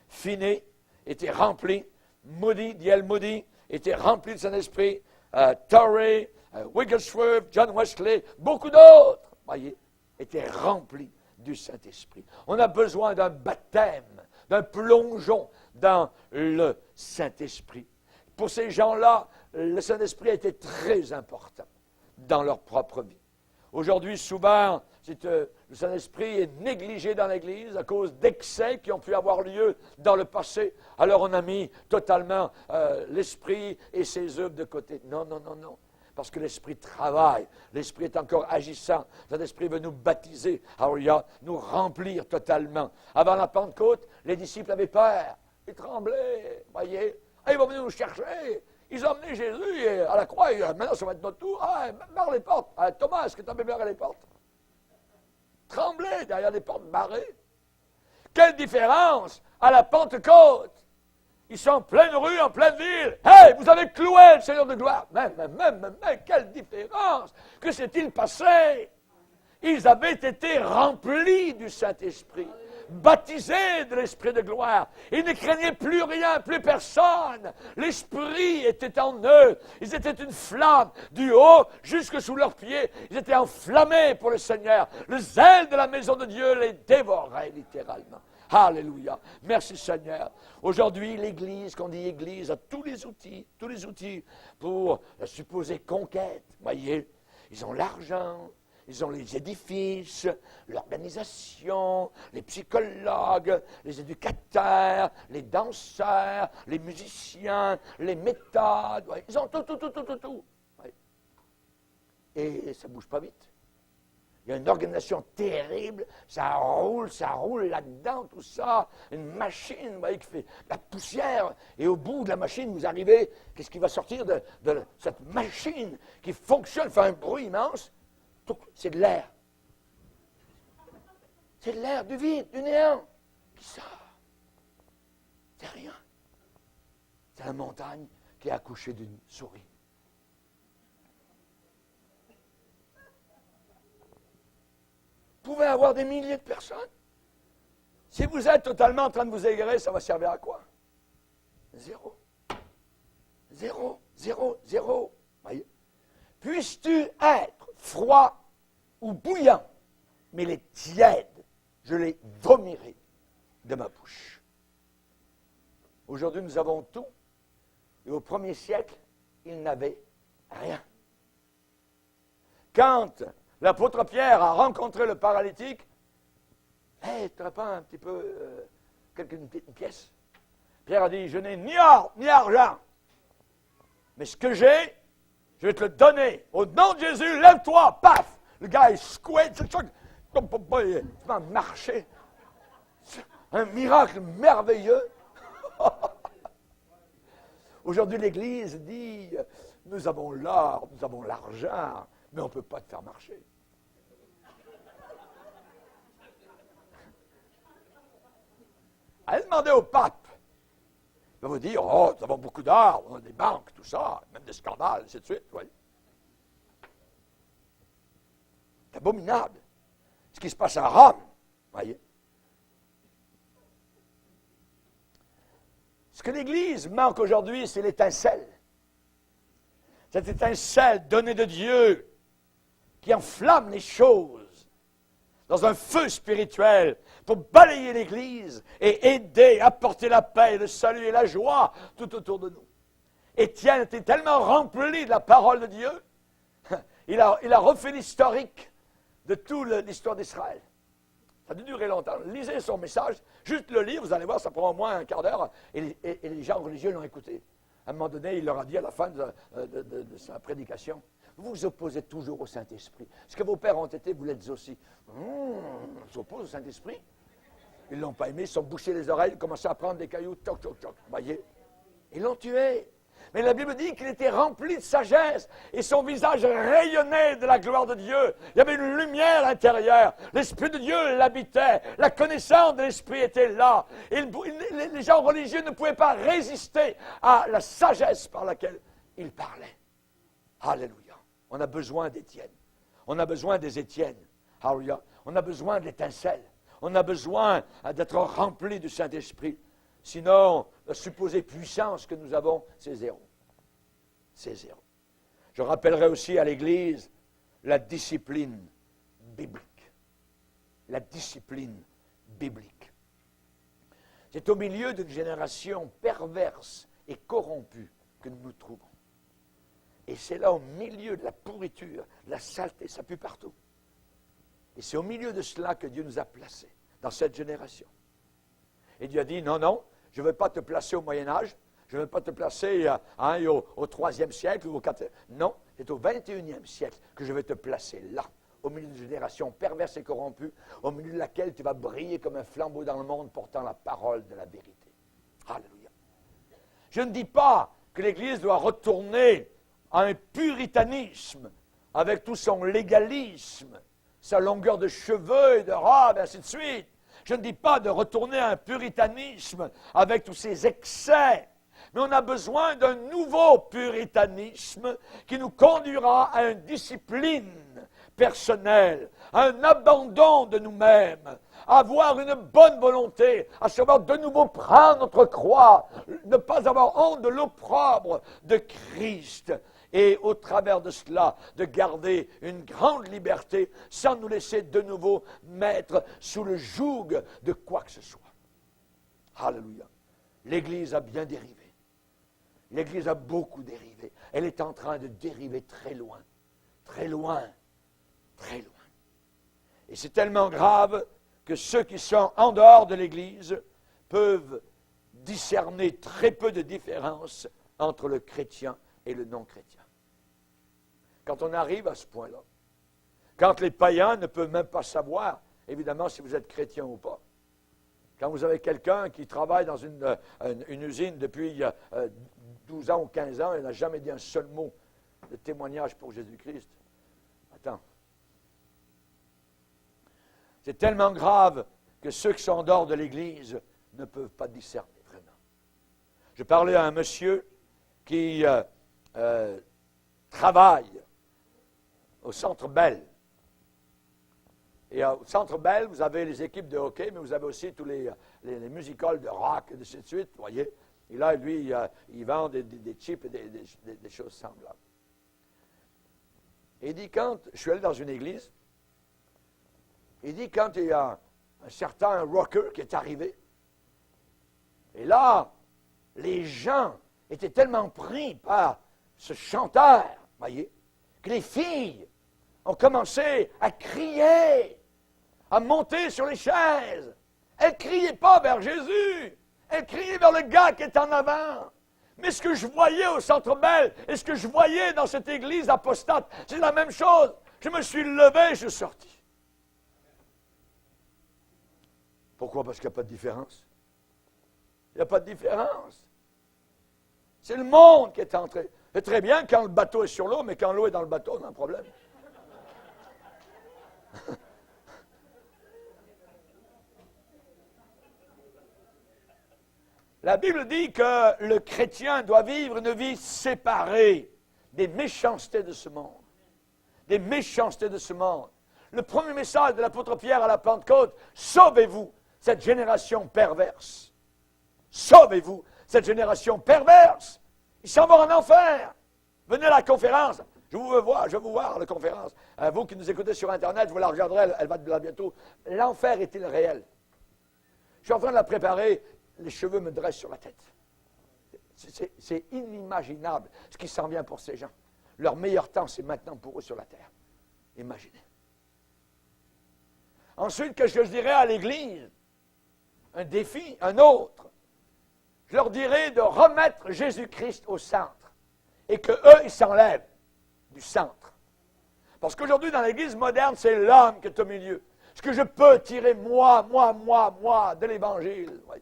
Finney était rempli, D.L. Moody était rempli du Saint-Esprit, Torrey, Wigglesworth, John Wesley, beaucoup d'autres, voyez, étaient remplis du Saint-Esprit. On a besoin d'un baptême, d'un plongeon dans le Saint-Esprit. Pour ces gens-là, le Saint-Esprit a été très important dans leur propre vie. Aujourd'hui, souvent, le Saint-Esprit est négligé dans l'Église à cause d'excès qui ont pu avoir lieu dans le passé. Alors on a mis totalement l'Esprit et ses œuvres de côté. Non, non, non, non. Parce que l'Esprit travaille, l'Esprit est encore agissant. L'Esprit veut nous baptiser, alléluia, nous remplir totalement. Avant la Pentecôte, les disciples avaient peur. Ils tremblaient, voyez. Ah, ils vont venir nous chercher. Ils ont emmené Jésus à la croix. Maintenant, ça va être notre tour. Ah, barre les portes. Ah, Thomas, est-ce que tu as bien barré les portes? Trembler derrière les portes barrées. Quelle différence à la Pentecôte! Ils sont en pleine rue, en pleine ville. Hey, vous avez cloué le Seigneur de gloire. Mais, quelle différence! Que s'est-il passé? Ils avaient été remplis du Saint-Esprit, baptisés de l'Esprit de gloire. Ils ne craignaient plus rien, plus personne. L'Esprit était en eux. Ils étaient une flamme du haut jusque sous leurs pieds. Ils étaient enflammés pour le Seigneur. Le zèle de la maison de Dieu les dévorait littéralement. Alléluia. Merci Seigneur. Aujourd'hui, l'Église, qu'on dit Église, a tous les outils pour la supposée conquête. Voyez, ils ont l'argent. Ils ont les édifices, l'organisation, les psychologues, les éducateurs, les danseurs, les musiciens, les méthodes. Ouais, ils ont tout. Ouais. Et ça ne bouge pas vite. Il y a une organisation terrible, ça roule là-dedans, tout ça. Une machine, vous voyez, qui fait la poussière. Et au bout de la machine, vous arrivez, qu'est-ce qui va sortir de cette machine qui fonctionne, fait un bruit immense? C'est de l'air. C'est de l'air, du vide, du néant qui sort. C'est rien. C'est la montagne qui a accouché d'une souris. Vous pouvez avoir des milliers de personnes. Si vous êtes totalement en train de vous aigrer, ça va servir à quoi? Zéro. Voyez? Puisses-tu être froid ou bouillant, mais les tièdes, je les vomirai de ma bouche. Aujourd'hui, nous avons tout, et au premier siècle, ils n'avaient rien. Quand l'apôtre Pierre a rencontré le paralytique, « Hey, tu n'aurais pas un petit peu, une pièce? » Pierre a dit, « Je n'ai ni or, ni argent, mais ce que j'ai, je vais te le donner. Au nom de Jésus, lève-toi, paf! » Le gars, il secouait, il va marcher. Un miracle merveilleux. Aujourd'hui, l'Église dit, nous avons l'or, nous avons l'argent, mais on ne peut pas te faire marcher. Allez demander au pape. Il va vous dire, oh, nous avons beaucoup d'or, on a des banques, tout ça, même des scandales, ainsi de suite. Oui. C'est abominable. Ce qui se passe à Rome, voyez. Ce que l'Église manque aujourd'hui, c'est l'étincelle. Cette étincelle donnée de Dieu qui enflamme les choses dans un feu spirituel pour balayer l'Église et aider, apporter la paix, le salut et la joie tout autour de nous. Étienne était tellement rempli de la parole de Dieu, il a refait l'historique de toute l'histoire d'Israël. Ça a dû durer longtemps. Lisez son message, juste le lire, vous allez voir, ça prend au moins un quart d'heure, et les gens religieux l'ont écouté. À un moment donné, il leur a dit à la fin de sa prédication, vous vous opposez toujours au Saint-Esprit. Ce que vos pères ont été, vous l'êtes aussi. Ils s'opposent au Saint-Esprit. Ils ne l'ont pas aimé, ils se sont bouchés les oreilles, ils commençaient à prendre des cailloux, toc, toc, toc. Vous voyez? Ils l'ont tué. Mais la Bible dit qu'il était rempli de sagesse et son visage rayonnait de la gloire de Dieu. Il y avait une lumière intérieure. L'Esprit de Dieu l'habitait. La connaissance de l'Esprit était là. Et les gens religieux ne pouvaient pas résister à la sagesse par laquelle il parlait. Alléluia. On a besoin d'Étienne. On a besoin des Étiennes. Alléluia. On a besoin de l'étincelle. On a besoin d'être rempli du Saint-Esprit. Sinon, la supposée puissance que nous avons, c'est zéro. C'est zéro. Je rappellerai aussi à l'Église la discipline biblique. La discipline biblique. C'est au milieu d'une génération perverse et corrompue que nous nous trouvons. Et c'est là, au milieu de la pourriture, de la saleté, ça pue partout. Et c'est au milieu de cela que Dieu nous a placés, dans cette génération. Et Dieu a dit, non, non, je ne veux pas te placer au Moyen-Âge, je ne veux pas te placer au 3e siècle ou au 4e. Non, c'est au 21e siècle que je vais te placer là, au milieu d'une génération perverse et corrompue, au milieu de laquelle tu vas briller comme un flambeau dans le monde portant la parole de la vérité. Alléluia. Je ne dis pas que l'Église doit retourner à un puritanisme avec tout son légalisme, sa longueur de cheveux et de robe, et ainsi de suite. Je ne dis pas de retourner à un puritanisme avec tous ses excès, mais on a besoin d'un nouveau puritanisme qui nous conduira à une discipline personnelle, à un abandon de nous-mêmes, à avoir une bonne volonté, à savoir de nouveau prendre notre croix, ne pas avoir honte de l'opprobre de Christ. Et au travers de cela, de garder une grande liberté sans nous laisser de nouveau mettre sous le joug de quoi que ce soit. Alléluia. L'Église a bien dérivé. L'Église a beaucoup dérivé. Elle est en train de dériver très loin. Très loin. Très loin. Et c'est tellement grave que ceux qui sont en dehors de l'Église peuvent discerner très peu de différence entre le chrétien et le non-chrétien. Quand on arrive à ce point-là, quand les païens ne peuvent même pas savoir, évidemment, si vous êtes chrétien ou pas. Quand vous avez quelqu'un qui travaille dans une usine depuis 12 ans ou 15 ans et n'a jamais dit un seul mot de témoignage pour Jésus-Christ, attends. C'est tellement grave que ceux qui sont en dehors de l'Église ne peuvent pas discerner vraiment. Je parlais à un monsieur qui travaille au Centre Bell. Et au Centre Bell, vous avez les équipes de hockey, mais vous avez aussi tous les musicals de rock, et ainsi de suite, vous voyez. Et là, lui, il vend des chips et des choses semblables. Et il dit, quand je suis allé dans une église, il dit, quand il y a un certain rocker qui est arrivé, et là, les gens étaient tellement pris par ce chanteur, voyez, que les filles ont commencé à crier, à monter sur les chaises. Elles ne criaient pas vers Jésus, elles criaient vers le gars qui est en avant. Mais ce que je voyais au Centre Bell et ce que je voyais dans cette église apostate, c'est la même chose. Je me suis levé, je suis sorti. Pourquoi? Parce qu'il n'y a pas de différence. Il n'y a pas de différence. C'est le monde qui est entré. C'est très bien quand le bateau est sur l'eau, mais quand l'eau est dans le bateau, on a un problème. La Bible dit que le chrétien doit vivre une vie séparée des méchancetés de ce monde. Des méchancetés de ce monde. Le premier message de l'apôtre Pierre à la Pentecôte, sauvez-vous cette génération perverse. Sauvez-vous cette génération perverse. Ils s'en vont en enfer. Venez à la conférence. Je veux vous voir à la conférence. Vous qui nous écoutez sur Internet, vous la regarderez, elle va être là bientôt. L'enfer est-il réel? Je suis en train de la préparer. Les cheveux me dressent sur la tête. C'est inimaginable ce qui s'en vient pour ces gens. Leur meilleur temps, c'est maintenant pour eux sur la terre. Imaginez. Ensuite, qu'est-ce que je dirais à l'Église? Un défi, un autre. Je leur dirais de remettre Jésus-Christ au centre et qu'eux, ils s'enlèvent du centre. Parce qu'aujourd'hui, dans l'Église moderne, c'est l'homme qui est au milieu. Ce que je peux tirer, moi, de l'Évangile. Oui.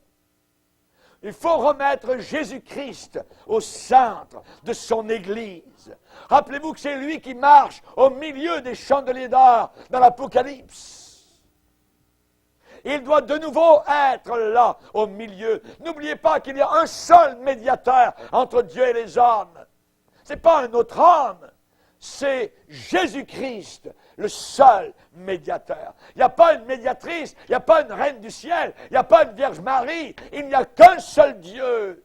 Il faut remettre Jésus-Christ au centre de son Église. Rappelez-vous que c'est lui qui marche au milieu des chandeliers d'or dans l'Apocalypse. Il doit de nouveau être là, au milieu. N'oubliez pas qu'il y a un seul médiateur entre Dieu et les hommes. Ce n'est pas un autre homme. C'est Jésus-Christ, le seul médiateur. Il n'y a pas une médiatrice, il n'y a pas une reine du ciel, il n'y a pas une Vierge Marie. Il n'y a qu'un seul Dieu,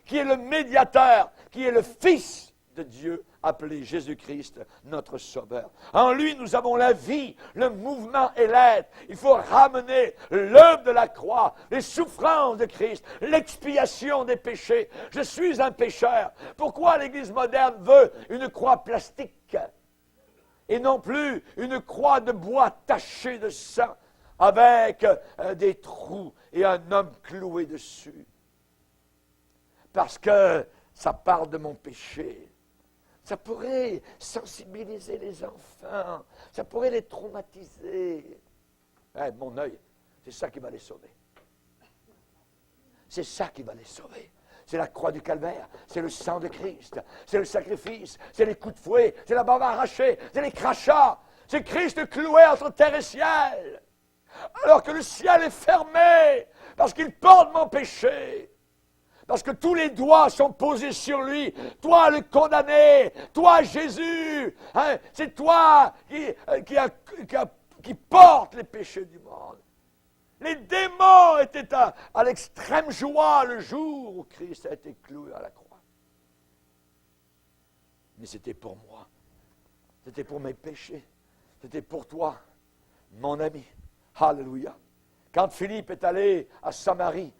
qui est le médiateur, qui est le Fils de Dieu appelé Jésus-Christ, notre Sauveur. En lui, nous avons la vie, le mouvement et l'être. Il faut ramener l'œuvre de la croix, les souffrances de Christ, l'expiation des péchés. Je suis un pécheur. Pourquoi l'Église moderne veut une croix plastique et non plus une croix de bois tachée de sang avec des trous et un homme cloué dessus? Parce que ça parle de mon péché. Ça pourrait sensibiliser les enfants. Ça pourrait les traumatiser. Mon œil, c'est ça qui va les sauver. C'est ça qui va les sauver. C'est la croix du calvaire, c'est le sang de Christ, c'est le sacrifice, c'est les coups de fouet, c'est la barbe arrachée, c'est les crachats. C'est Christ cloué entre terre et ciel. Alors que le ciel est fermé, parce qu'il porte mon péché. Parce que tous les doigts sont posés sur lui. Toi, le condamné. Toi, Jésus. Hein, c'est toi qui porte les péchés du monde. Les démons étaient à l'extrême joie le jour où Christ a été cloué à la croix. Mais c'était pour moi. C'était pour mes péchés. C'était pour toi, mon ami. Alléluia. Quand Philippe est allé à Samarie,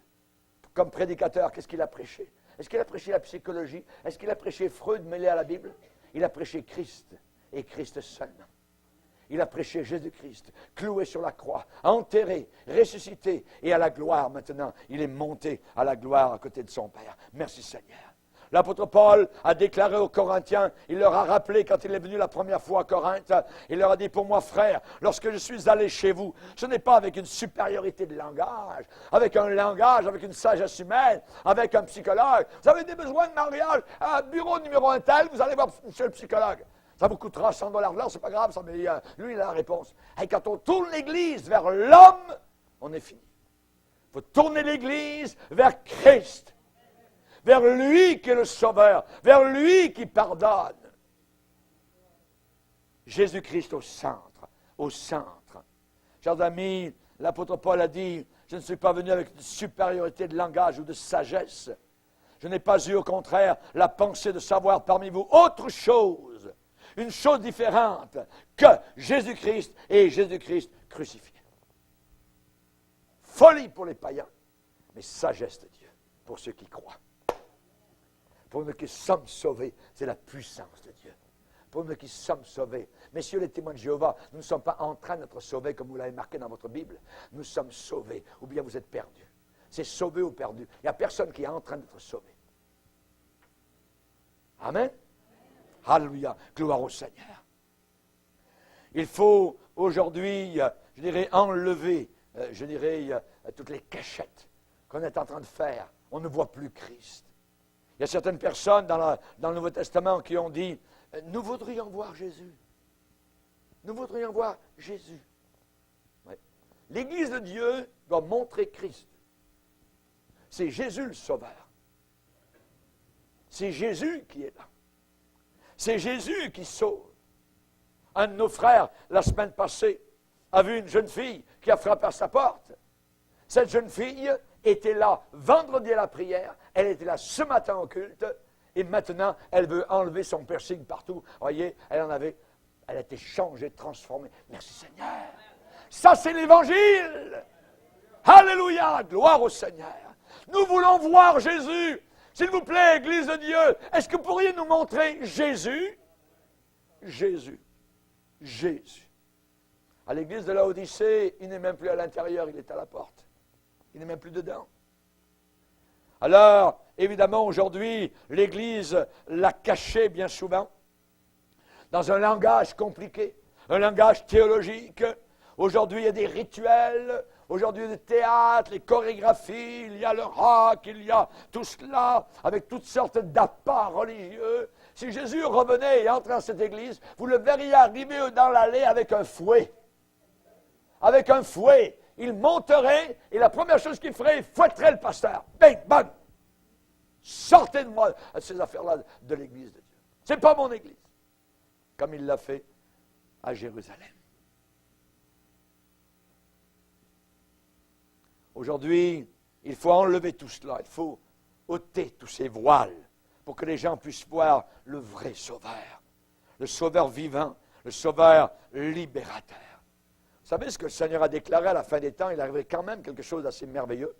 comme prédicateur, qu'est-ce qu'il a prêché? Est-ce qu'il a prêché la psychologie? Est-ce qu'il a prêché Freud mêlé à la Bible? Il a prêché Christ, et Christ seulement. Il a prêché Jésus-Christ, cloué sur la croix, enterré, ressuscité, et à la gloire maintenant. Il est monté à la gloire à côté de son Père. Merci Seigneur. L'apôtre Paul a déclaré aux Corinthiens, il leur a rappelé quand il est venu la première fois à Corinthe, il leur a dit, pour moi frère, lorsque je suis allé chez vous, ce n'est pas avec une supériorité de langage, avec une sagesse humaine, avec un psychologue. Vous avez des besoins de mariage, bureau numéro 1 tel, vous allez voir monsieur le psychologue. Ça vous coûtera 100 $. Là, c'est pas grave, ça, mais lui, il a la réponse. Et quand on tourne l'Église vers l'homme, on est fini. Il faut tourner l'Église vers Christ. Vers lui qui est le Sauveur, vers lui qui pardonne. Jésus-Christ au centre, au centre. Chers amis, l'apôtre Paul a dit, je ne suis pas venu avec une supériorité de langage ou de sagesse. Je n'ai pas eu, au contraire, la pensée de savoir parmi vous autre chose, une chose différente que Jésus-Christ et Jésus-Christ crucifié. Folie pour les païens, mais sagesse de Dieu pour ceux qui croient. Pour nous qui sommes sauvés, c'est la puissance de Dieu. Pour nous qui sommes sauvés. Messieurs les témoins de Jéhovah, nous ne sommes pas en train d'être sauvés comme vous l'avez marqué dans votre Bible. Nous sommes sauvés, ou bien vous êtes perdus. C'est sauvé ou perdu. Il n'y a personne qui est en train d'être sauvé. Amen. Alléluia. Gloire au Seigneur. Il faut aujourd'hui, je dirais, enlever, toutes les cachettes qu'on est en train de faire. On ne voit plus Christ. Il y a certaines personnes dans le Nouveau Testament qui ont dit, nous voudrions voir Jésus. Nous voudrions voir Jésus. Ouais. L'Église de Dieu doit montrer Christ. C'est Jésus le Sauveur. C'est Jésus qui est là. C'est Jésus qui sauve. Un de nos frères, la semaine passée, a vu une jeune fille qui a frappé à sa porte. Cette jeune fille était là vendredi à la prière, elle était là ce matin au culte, et maintenant, elle veut enlever son piercing partout. Voyez, elle a été changée, transformée. Merci Seigneur. Ça, c'est l'Évangile. Alléluia, gloire au Seigneur. Nous voulons voir Jésus. S'il vous plaît, Église de Dieu, est-ce que vous pourriez nous montrer Jésus? Jésus. Jésus. À l'église de Laodicée, il n'est même plus à l'intérieur, il est à la porte. Il n'est même plus dedans. Alors, évidemment, aujourd'hui, l'Église l'a caché bien souvent dans un langage compliqué, un langage théologique. Aujourd'hui, il y a des rituels, aujourd'hui, il y a des théâtres, les chorégraphies, il y a le rock, il y a tout cela, avec toutes sortes d'appâts religieux. Si Jésus revenait et entrait dans cette Église, vous le verriez arriver dans l'allée avec un fouet. Avec un fouet. Il monterait, et la première chose qu'il ferait, il fouetterait le pasteur. Bang, bang! Sortez de moi ces affaires-là de l'Église de Dieu. Ce n'est pas mon Église. Comme il l'a fait à Jérusalem. Aujourd'hui, il faut enlever tout cela. Il faut ôter tous ces voiles pour que les gens puissent voir le vrai Sauveur, le Sauveur vivant, le Sauveur libérateur. Vous savez ce que le Seigneur a déclaré à la fin des temps? Il arrivait quand même quelque chose d'assez merveilleux.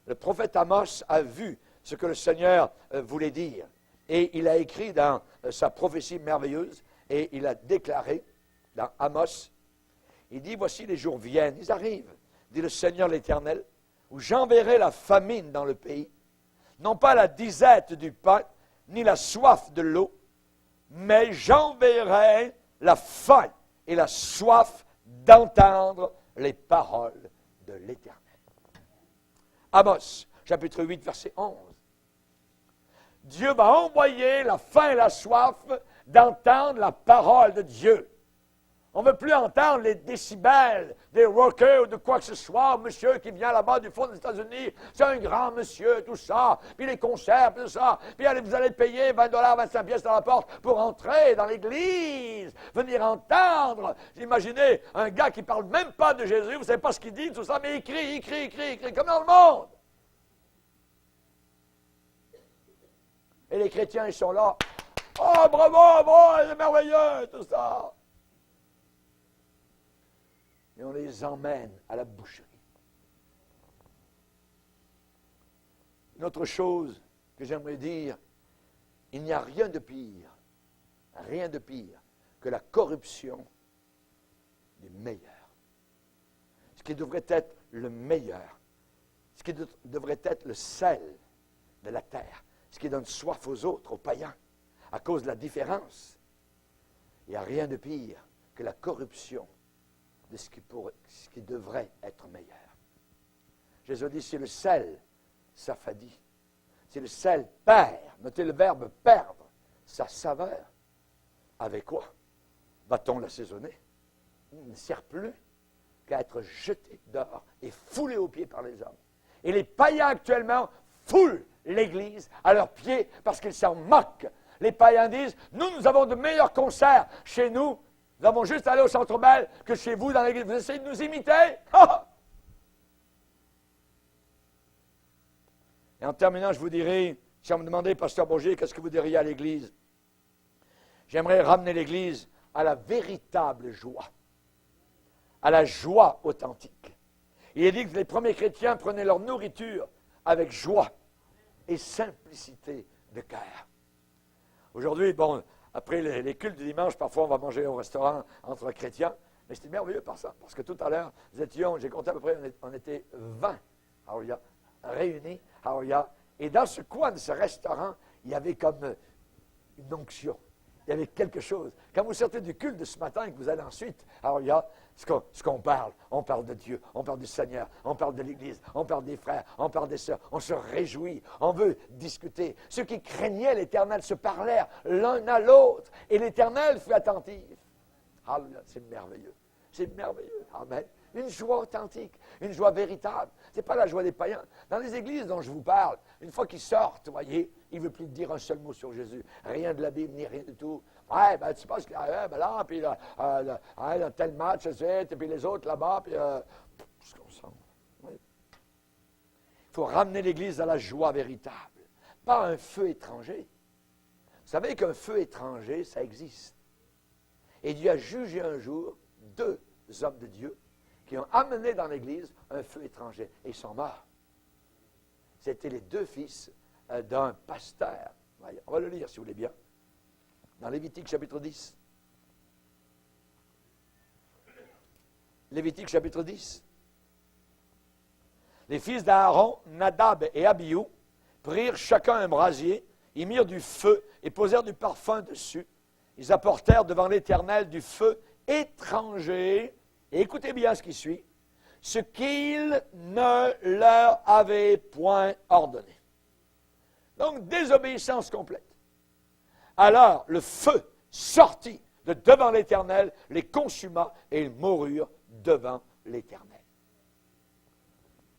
Le prophète Amos a vu ce que le Seigneur voulait dire. Et il a écrit dans sa prophétie merveilleuse, et il a déclaré dans Amos, il dit, voici les jours viennent, ils arrivent, dit le Seigneur l'Éternel, où j'enverrai la famine dans le pays, non pas la disette du pain, ni la soif de l'eau, mais j'enverrai la faim et la soif d'entendre les paroles de l'Éternel. Amos, chapitre 8, verset 11. Dieu va envoyer la faim et la soif d'entendre la parole de Dieu. On ne veut plus entendre les décibels des rockers ou de quoi que ce soit. Monsieur qui vient là-bas du fond des États-Unis, c'est un grand monsieur, tout ça. Puis les concerts, tout ça. Puis allez, vous allez payer 20 $, 25 pièces à la porte pour entrer dans l'église, venir entendre. Imaginez un gars qui ne parle même pas de Jésus, vous ne savez pas ce qu'il dit, tout ça, mais il crie, comme dans le monde. Et les chrétiens, ils sont là. Oh, bravo, c'est merveilleux, tout ça. Et on les emmène à la boucherie. Une autre chose que j'aimerais dire, il n'y a rien de pire que la corruption des meilleurs. Ce qui devrait être le meilleur, ce qui devrait être le sel de la terre, ce qui donne soif aux autres, aux païens, à cause de la différence. Il n'y a rien de pire que la corruption de ce qui devrait être meilleur. Jésus dit, si le sel s'affadit, si le sel perd, notez le verbe perdre, sa saveur, avec quoi va-t-on l'assaisonner? Il ne sert plus qu'à être jeté dehors et foulé aux pieds par les hommes. Et les païens actuellement foulent l'Église à leurs pieds parce qu'ils s'en moquent. Les païens disent, nous avons de meilleurs concerts chez nous. Nous avons juste allé au Centre Bell que chez vous dans l'église. Vous essayez de nous imiter? Et en terminant, je vous dirai, si on me demandait, Pasteur Bourgier, qu'est-ce que vous diriez à l'église? J'aimerais ramener l'église à la véritable joie, à la joie authentique. Il est dit que les premiers chrétiens prenaient leur nourriture avec joie et simplicité de cœur. Aujourd'hui, bon, après les cultes du dimanche, parfois on va manger au restaurant entre chrétiens, mais c'était merveilleux par ça, parce que tout à l'heure, nous étions, j'ai compté à peu près, on était 20 réunis, et dans ce coin de ce restaurant, il y avait comme une onction. Il y avait quelque chose. Quand vous sortez du culte de ce matin et que vous allez ensuite, alors il y a ce qu'on parle. On parle de Dieu, on parle du Seigneur, on parle de l'Église, on parle des frères, on parle des sœurs. On se réjouit, on veut discuter. Ceux qui craignaient l'Éternel se parlèrent l'un à l'autre. Et l'Éternel fut attentif. Alléluia, c'est merveilleux. C'est merveilleux. Amen. Une joie authentique, une joie véritable. Ce n'est pas la joie des païens. Dans les églises dont je vous parle, une fois qu'ils sortent, vous voyez, il ne veut plus dire un seul mot sur Jésus. Rien de la Bible, ni rien du tout. Ouais, ben tu sais pas ce qu'il y a, ben là, puis dans tel match, et puis les autres là-bas, puis ce qu'on sent. Oui. Il faut ramener l'Église à la joie véritable. Pas un feu étranger. Vous savez qu'un feu étranger, ça existe. Et Dieu a jugé un jour 2 hommes de Dieu qui ont amené dans l'Église un feu étranger. Et ils sont morts. C'était les 2 fils d'un pasteur. On va le lire, si vous voulez bien. Dans Lévitique, chapitre 10. Lévitique, chapitre 10. Les fils d'Aaron, Nadab et Abihu, prirent chacun un brasier, y mirent du feu et posèrent du parfum dessus. Ils apportèrent devant l'Éternel du feu étranger. Et écoutez bien ce qui suit. Ce qu'il ne leur avait point ordonné. Donc, désobéissance complète. Alors, le feu sortit de devant l'Éternel, les consuma et ils moururent devant l'Éternel.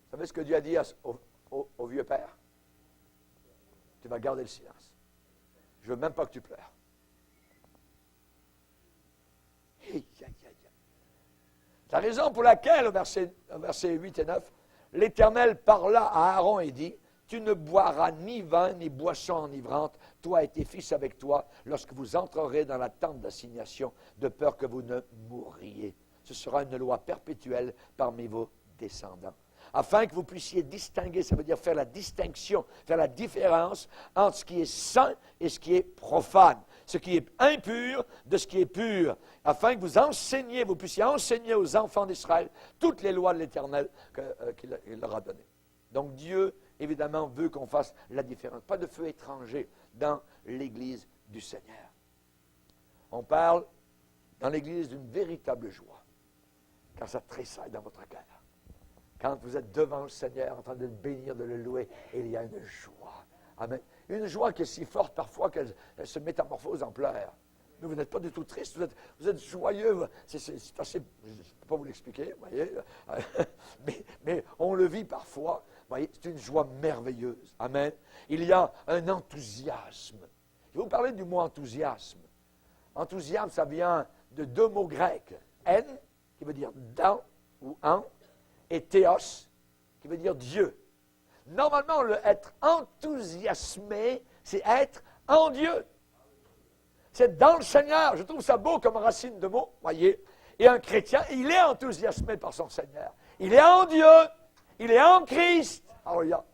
Vous savez ce que Dieu a dit au vieux père? Tu vas garder le silence. Je ne veux même pas que tu pleures. C'est la raison pour laquelle, au verset 8 et 9, l'Éternel parla à Aaron et dit, tu ne boiras ni vin ni boisson enivrante, toi et tes fils avec toi, lorsque vous entrerez dans la tente d'assignation, de peur que vous ne mourriez. Ce sera une loi perpétuelle parmi vos descendants. Afin que vous puissiez distinguer, ça veut dire faire la distinction, faire la différence entre ce qui est saint et ce qui est profane, ce qui est impur de ce qui est pur, afin que vous puissiez enseigner aux enfants d'Israël toutes les lois de l'Éternel qu'il leur a données. Donc Dieu, évidemment, veut qu'on fasse la différence. Pas de feu étranger dans l'Église du Seigneur. On parle dans l'Église d'une véritable joie, quand ça tressaille dans votre cœur. Quand vous êtes devant le Seigneur, en train de le bénir, de le louer, et il y a une joie. Amen. Une joie qui est si forte parfois qu'elle se métamorphose en pleurs. Mais vous n'êtes pas du tout triste, vous êtes joyeux. C'est assez, je ne peux pas vous l'expliquer, vous voyez. mais on le vit parfois. Vous voyez, c'est une joie merveilleuse. Amen. Il y a un enthousiasme. Je vais vous parler du mot enthousiasme. Enthousiasme, ça vient de deux mots grecs. En, qui veut dire dans ou en, et théos, qui veut dire Dieu. Normalement, être enthousiasmé, c'est être en Dieu. C'est dans le Seigneur. Je trouve ça beau comme racine de mots, voyez. Et un chrétien, il est enthousiasmé par son Seigneur. Il est en Dieu. Il est en Christ. Alléluia.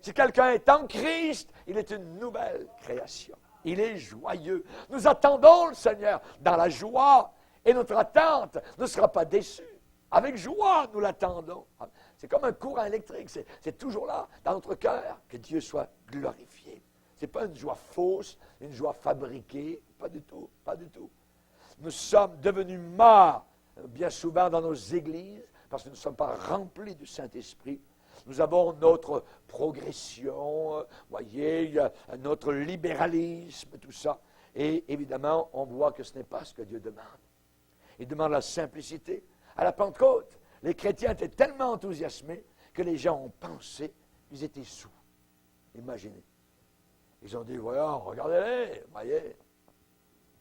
Si quelqu'un est en Christ, il est une nouvelle création. Il est joyeux. Nous attendons le Seigneur dans la joie. Et notre attente ne sera pas déçue. Avec joie, nous l'attendons. C'est comme un courant électrique. C'est toujours là, dans notre cœur, que Dieu soit glorifié. Ce n'est pas une joie fausse, une joie fabriquée. Pas du tout, pas du tout. Nous sommes devenus morts, bien souvent, dans nos églises, parce que nous ne sommes pas remplis du Saint-Esprit. Nous avons notre progression, voyez, notre libéralisme, tout ça. Et évidemment, on voit que ce n'est pas ce que Dieu demande. Il demande la simplicité. À la Pentecôte, les chrétiens étaient tellement enthousiasmés que les gens ont pensé qu'ils étaient sous. Imaginez. Ils ont dit, voyons, regardez-les, voyez.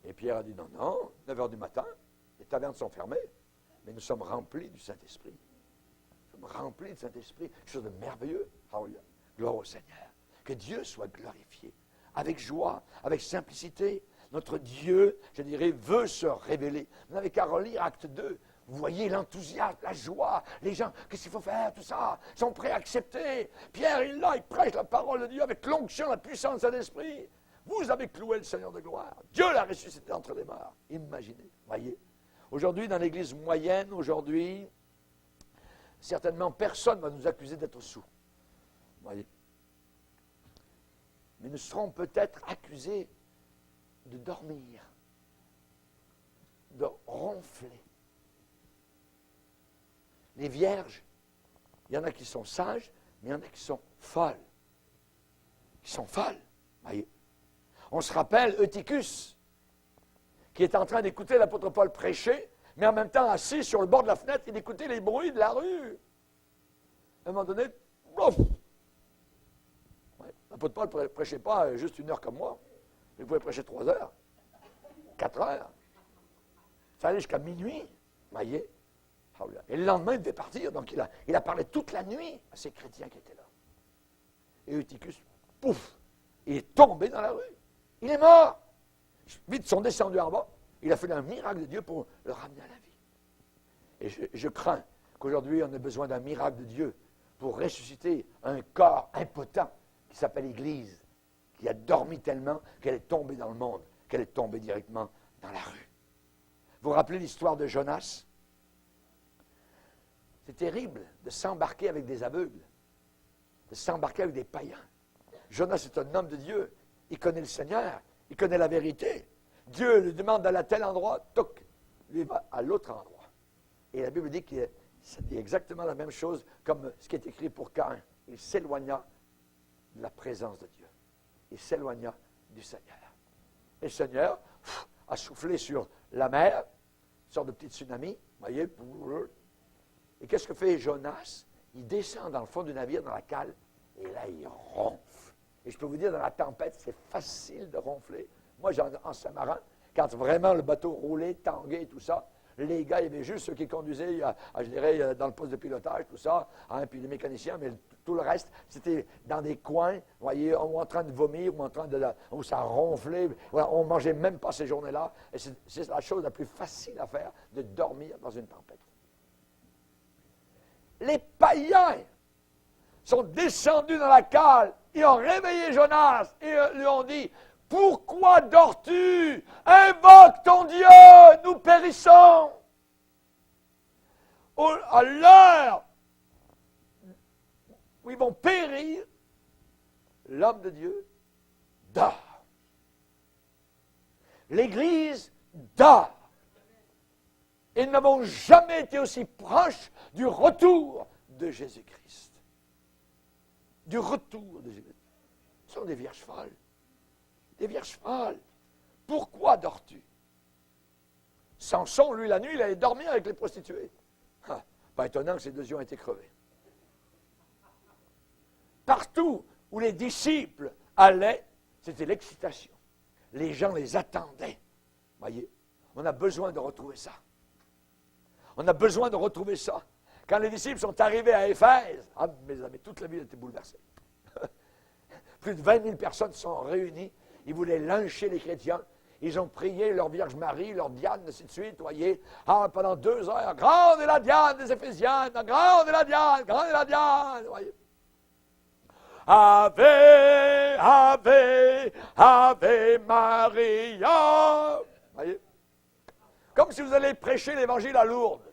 Et Pierre a dit, non, non, 9 heures du matin, les tavernes sont fermées, mais nous sommes remplis du Saint-Esprit. Nous sommes remplis du Saint-Esprit, quelque chose de merveilleux. Alléluia. Gloire au Seigneur. Que Dieu soit glorifié, avec joie, avec simplicité. Notre Dieu, je dirais, veut se révéler. Vous n'avez qu'à relire Acte 2. Vous voyez l'enthousiasme, la joie, les gens, qu'est-ce qu'il faut faire, tout ça, ils sont prêts à accepter. Pierre, il est là, il prêche la parole de Dieu avec l'onction, la puissance de l'Esprit. Vous avez cloué le Seigneur de gloire. Dieu l'a ressuscité entre les morts. Imaginez, voyez. Aujourd'hui, dans l'Église moyenne, aujourd'hui, certainement personne ne va nous accuser d'être sous. Voyez. Mais nous serons peut-être accusés de dormir, de ronfler. Les vierges, il y en a qui sont sages, mais il y en a qui sont folles. Qui sont folles, voyez. On se rappelle Eutychus, qui est en train d'écouter l'apôtre Paul prêcher, mais en même temps assis sur le bord de la fenêtre et d'écouter les bruits de la rue. À un moment donné, bouf! Ouais, l'apôtre Paul ne prêchait pas juste 1 heure comme moi. Il pouvait prêcher 3 heures, 4 heures. Ça allait jusqu'à minuit, voyez. Et le lendemain, il devait partir, donc il a parlé toute la nuit à ces chrétiens qui étaient là. Et Eutychus, pouf, il est tombé dans la rue. Il est mort. Vite, ils sont descendus en bas. Il a fait un miracle de Dieu pour le ramener à la vie. Et je crains qu'aujourd'hui, on ait besoin d'un miracle de Dieu pour ressusciter un corps impotent qui s'appelle l'Église, qui a dormi tellement qu'elle est tombée dans le monde, qu'elle est tombée directement dans la rue. Vous vous rappelez l'histoire de Jonas? C'est terrible de s'embarquer avec des aveugles, de s'embarquer avec des païens. Jonas est un homme de Dieu. Il connaît le Seigneur. Il connaît la vérité. Dieu lui demande d'aller à tel endroit, toc, lui va à l'autre endroit. Et la Bible dit que c'est exactement la même chose comme ce qui est écrit pour Caïn. Il s'éloigna de la présence de Dieu. Il s'éloigna du Seigneur. Et le Seigneur a soufflé sur la mer, une sorte de petit tsunami, voyez. Et qu'est-ce que fait Jonas? Il descend dans le fond du navire, dans la cale, et là, il ronfle. Et je peux vous dire, dans la tempête, c'est facile de ronfler. Moi, en Saint-Marin, quand vraiment le bateau roulait, tanguait et tout ça, les gars, il y avait juste ceux qui conduisaient, je dirais, dans le poste de pilotage, tout ça, hein, puis les mécaniciens, mais Tout le reste, c'était dans des coins, vous voyez, ou en train de vomir, ou ça ronflait. Voilà, on ne mangeait même pas ces journées-là. Et c'est la chose la plus facile à faire, de dormir dans une tempête. Les païens sont descendus dans la cale, ils ont réveillé Jonas et lui ont dit, « Pourquoi dors-tu? Invoque ton Dieu, nous périssons. » À l'heure où ils vont périr, l'homme de Dieu dort. L'Église dort. Et nous n'avons jamais été aussi proches du retour de Jésus-Christ. Du retour de Jésus-Christ. Ce sont des vierges folles. Des vierges folles. Pourquoi dors-tu? Samson, lui, la nuit, il allait dormir avec les prostituées. Pas étonnant que ces deux yeux ont été crevés. Partout où les disciples allaient, c'était l'excitation. Les gens les attendaient. Voyez, on a besoin de retrouver ça. On a besoin de retrouver ça. Quand les disciples sont arrivés à Éphèse, mes amis, toute la ville était bouleversée. Plus de 20 000 personnes sont réunies. Ils voulaient lyncher les chrétiens. Ils ont prié leur Vierge Marie, leur Diane, ainsi de suite, voyez. Pendant 2 heures, grande est la Diane des Éphésiens, grande est la Diane, voyez. Ave, Ave, Ave Maria. Voyez. Comme si vous allez prêcher l'évangile à Lourdes.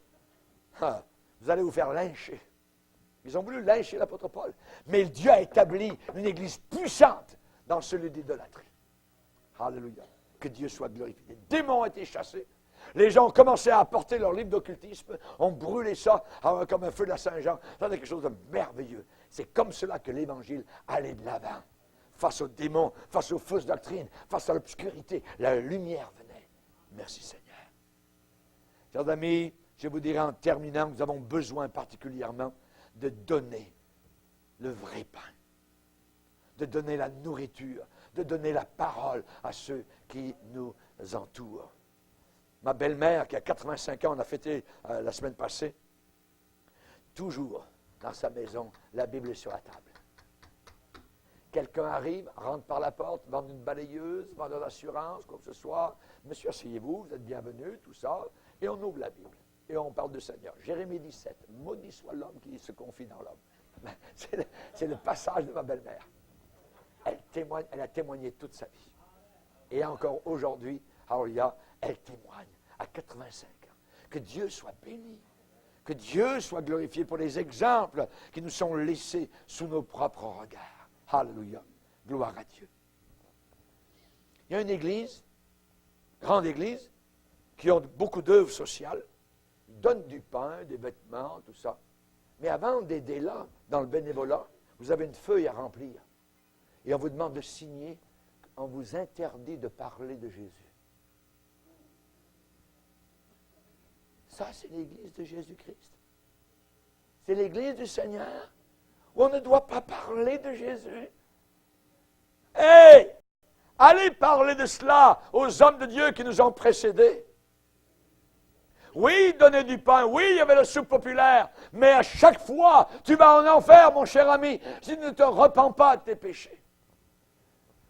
Vous allez vous faire lyncher. Ils ont voulu lyncher l'apôtre Paul. Mais Dieu a établi une église puissante dans celui d'idolâtrie. Alléluia. Que Dieu soit glorifié. Les démons ont été chassés. Les gens ont commencé à apporter leur livre d'occultisme, ont brûlé ça comme un feu de la Saint-Jean. Ça, c'est quelque chose de merveilleux. C'est comme cela que l'Évangile allait de l'avant. Face aux démons, face aux fausses doctrines, face à l'obscurité, la lumière venait. Merci Seigneur. Chers amis, je vous dirai en terminant que nous avons besoin particulièrement de donner le vrai pain, de donner la nourriture, de donner la parole à ceux qui nous entourent. Ma belle-mère, qui a 85 ans, on a fêté la semaine passée, toujours dans sa maison, la Bible est sur la table. Quelqu'un arrive, rentre par la porte, vend une balayeuse, vend de l'assurance, quoi que ce soit. Monsieur, asseyez-vous, vous êtes bienvenu, tout ça. Et on ouvre la Bible. Et on parle du Seigneur. Jérémie 17, maudit soit l'homme qui se confie dans l'homme. C'est le passage de ma belle-mère. Elle a témoigné toute sa vie. Et encore aujourd'hui, Aurélia, elle témoigne à 85 ans. Que Dieu soit béni. Que Dieu soit glorifié pour les exemples qui nous sont laissés sous nos propres regards. Alléluia. Gloire à Dieu. Il y a une église, grande église, qui a beaucoup d'œuvres sociales. Ils donnent du pain, des vêtements, tout ça. Mais avant d'aider là, dans le bénévolat, vous avez une feuille à remplir. Et on vous demande de signer. On vous interdit de parler de Jésus. Ça, c'est l'église de Jésus-Christ. C'est l'église du Seigneur où on ne doit pas parler de Jésus. Hey! Allez parler de cela aux hommes de Dieu qui nous ont précédés. Oui, donner du pain, oui, il y avait la soupe populaire, mais à chaque fois, tu vas en enfer, mon cher ami, si tu ne te repens pas de tes péchés.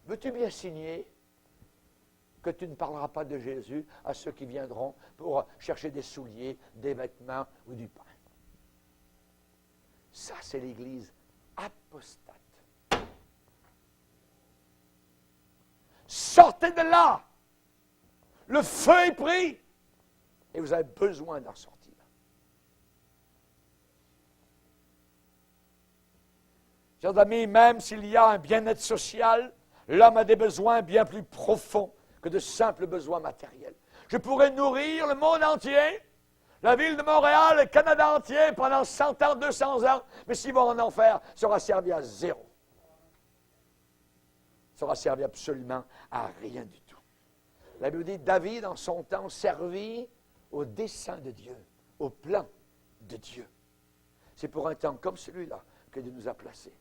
Veux-tu bien signer que tu ne parleras pas de Jésus à ceux qui viendront pour chercher des souliers, des vêtements ou du pain? Ça, c'est l'Église apostate. Sortez de là! Le feu est pris et vous avez besoin d'en sortir. Chers amis, même s'il y a un bien-être social, l'homme a des besoins bien plus profonds que de simples besoins matériels. Je pourrais nourrir le monde entier, la ville de Montréal, le Canada entier, pendant 100 ans, 200 ans, mais s'ils vont en enfer, sera servi à zéro. Sera servi absolument à rien du tout. La Bible dit, David, en son temps, servit au dessein de Dieu, au plan de Dieu. C'est pour un temps comme celui-là que Dieu nous a placés,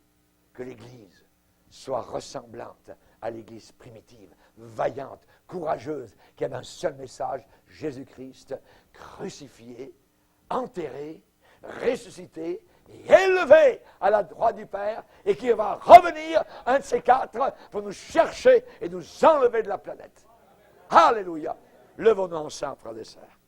que l'Église soit ressemblante à l'Église primitive, vaillante, courageuse, qui avait un seul message, Jésus-Christ, crucifié, enterré, ressuscité et élevé à la droite du Père, et qui va revenir, un de ces quatre, pour nous chercher et nous enlever de la planète. Alléluia. Levons-nous ensemble, frères et sœurs.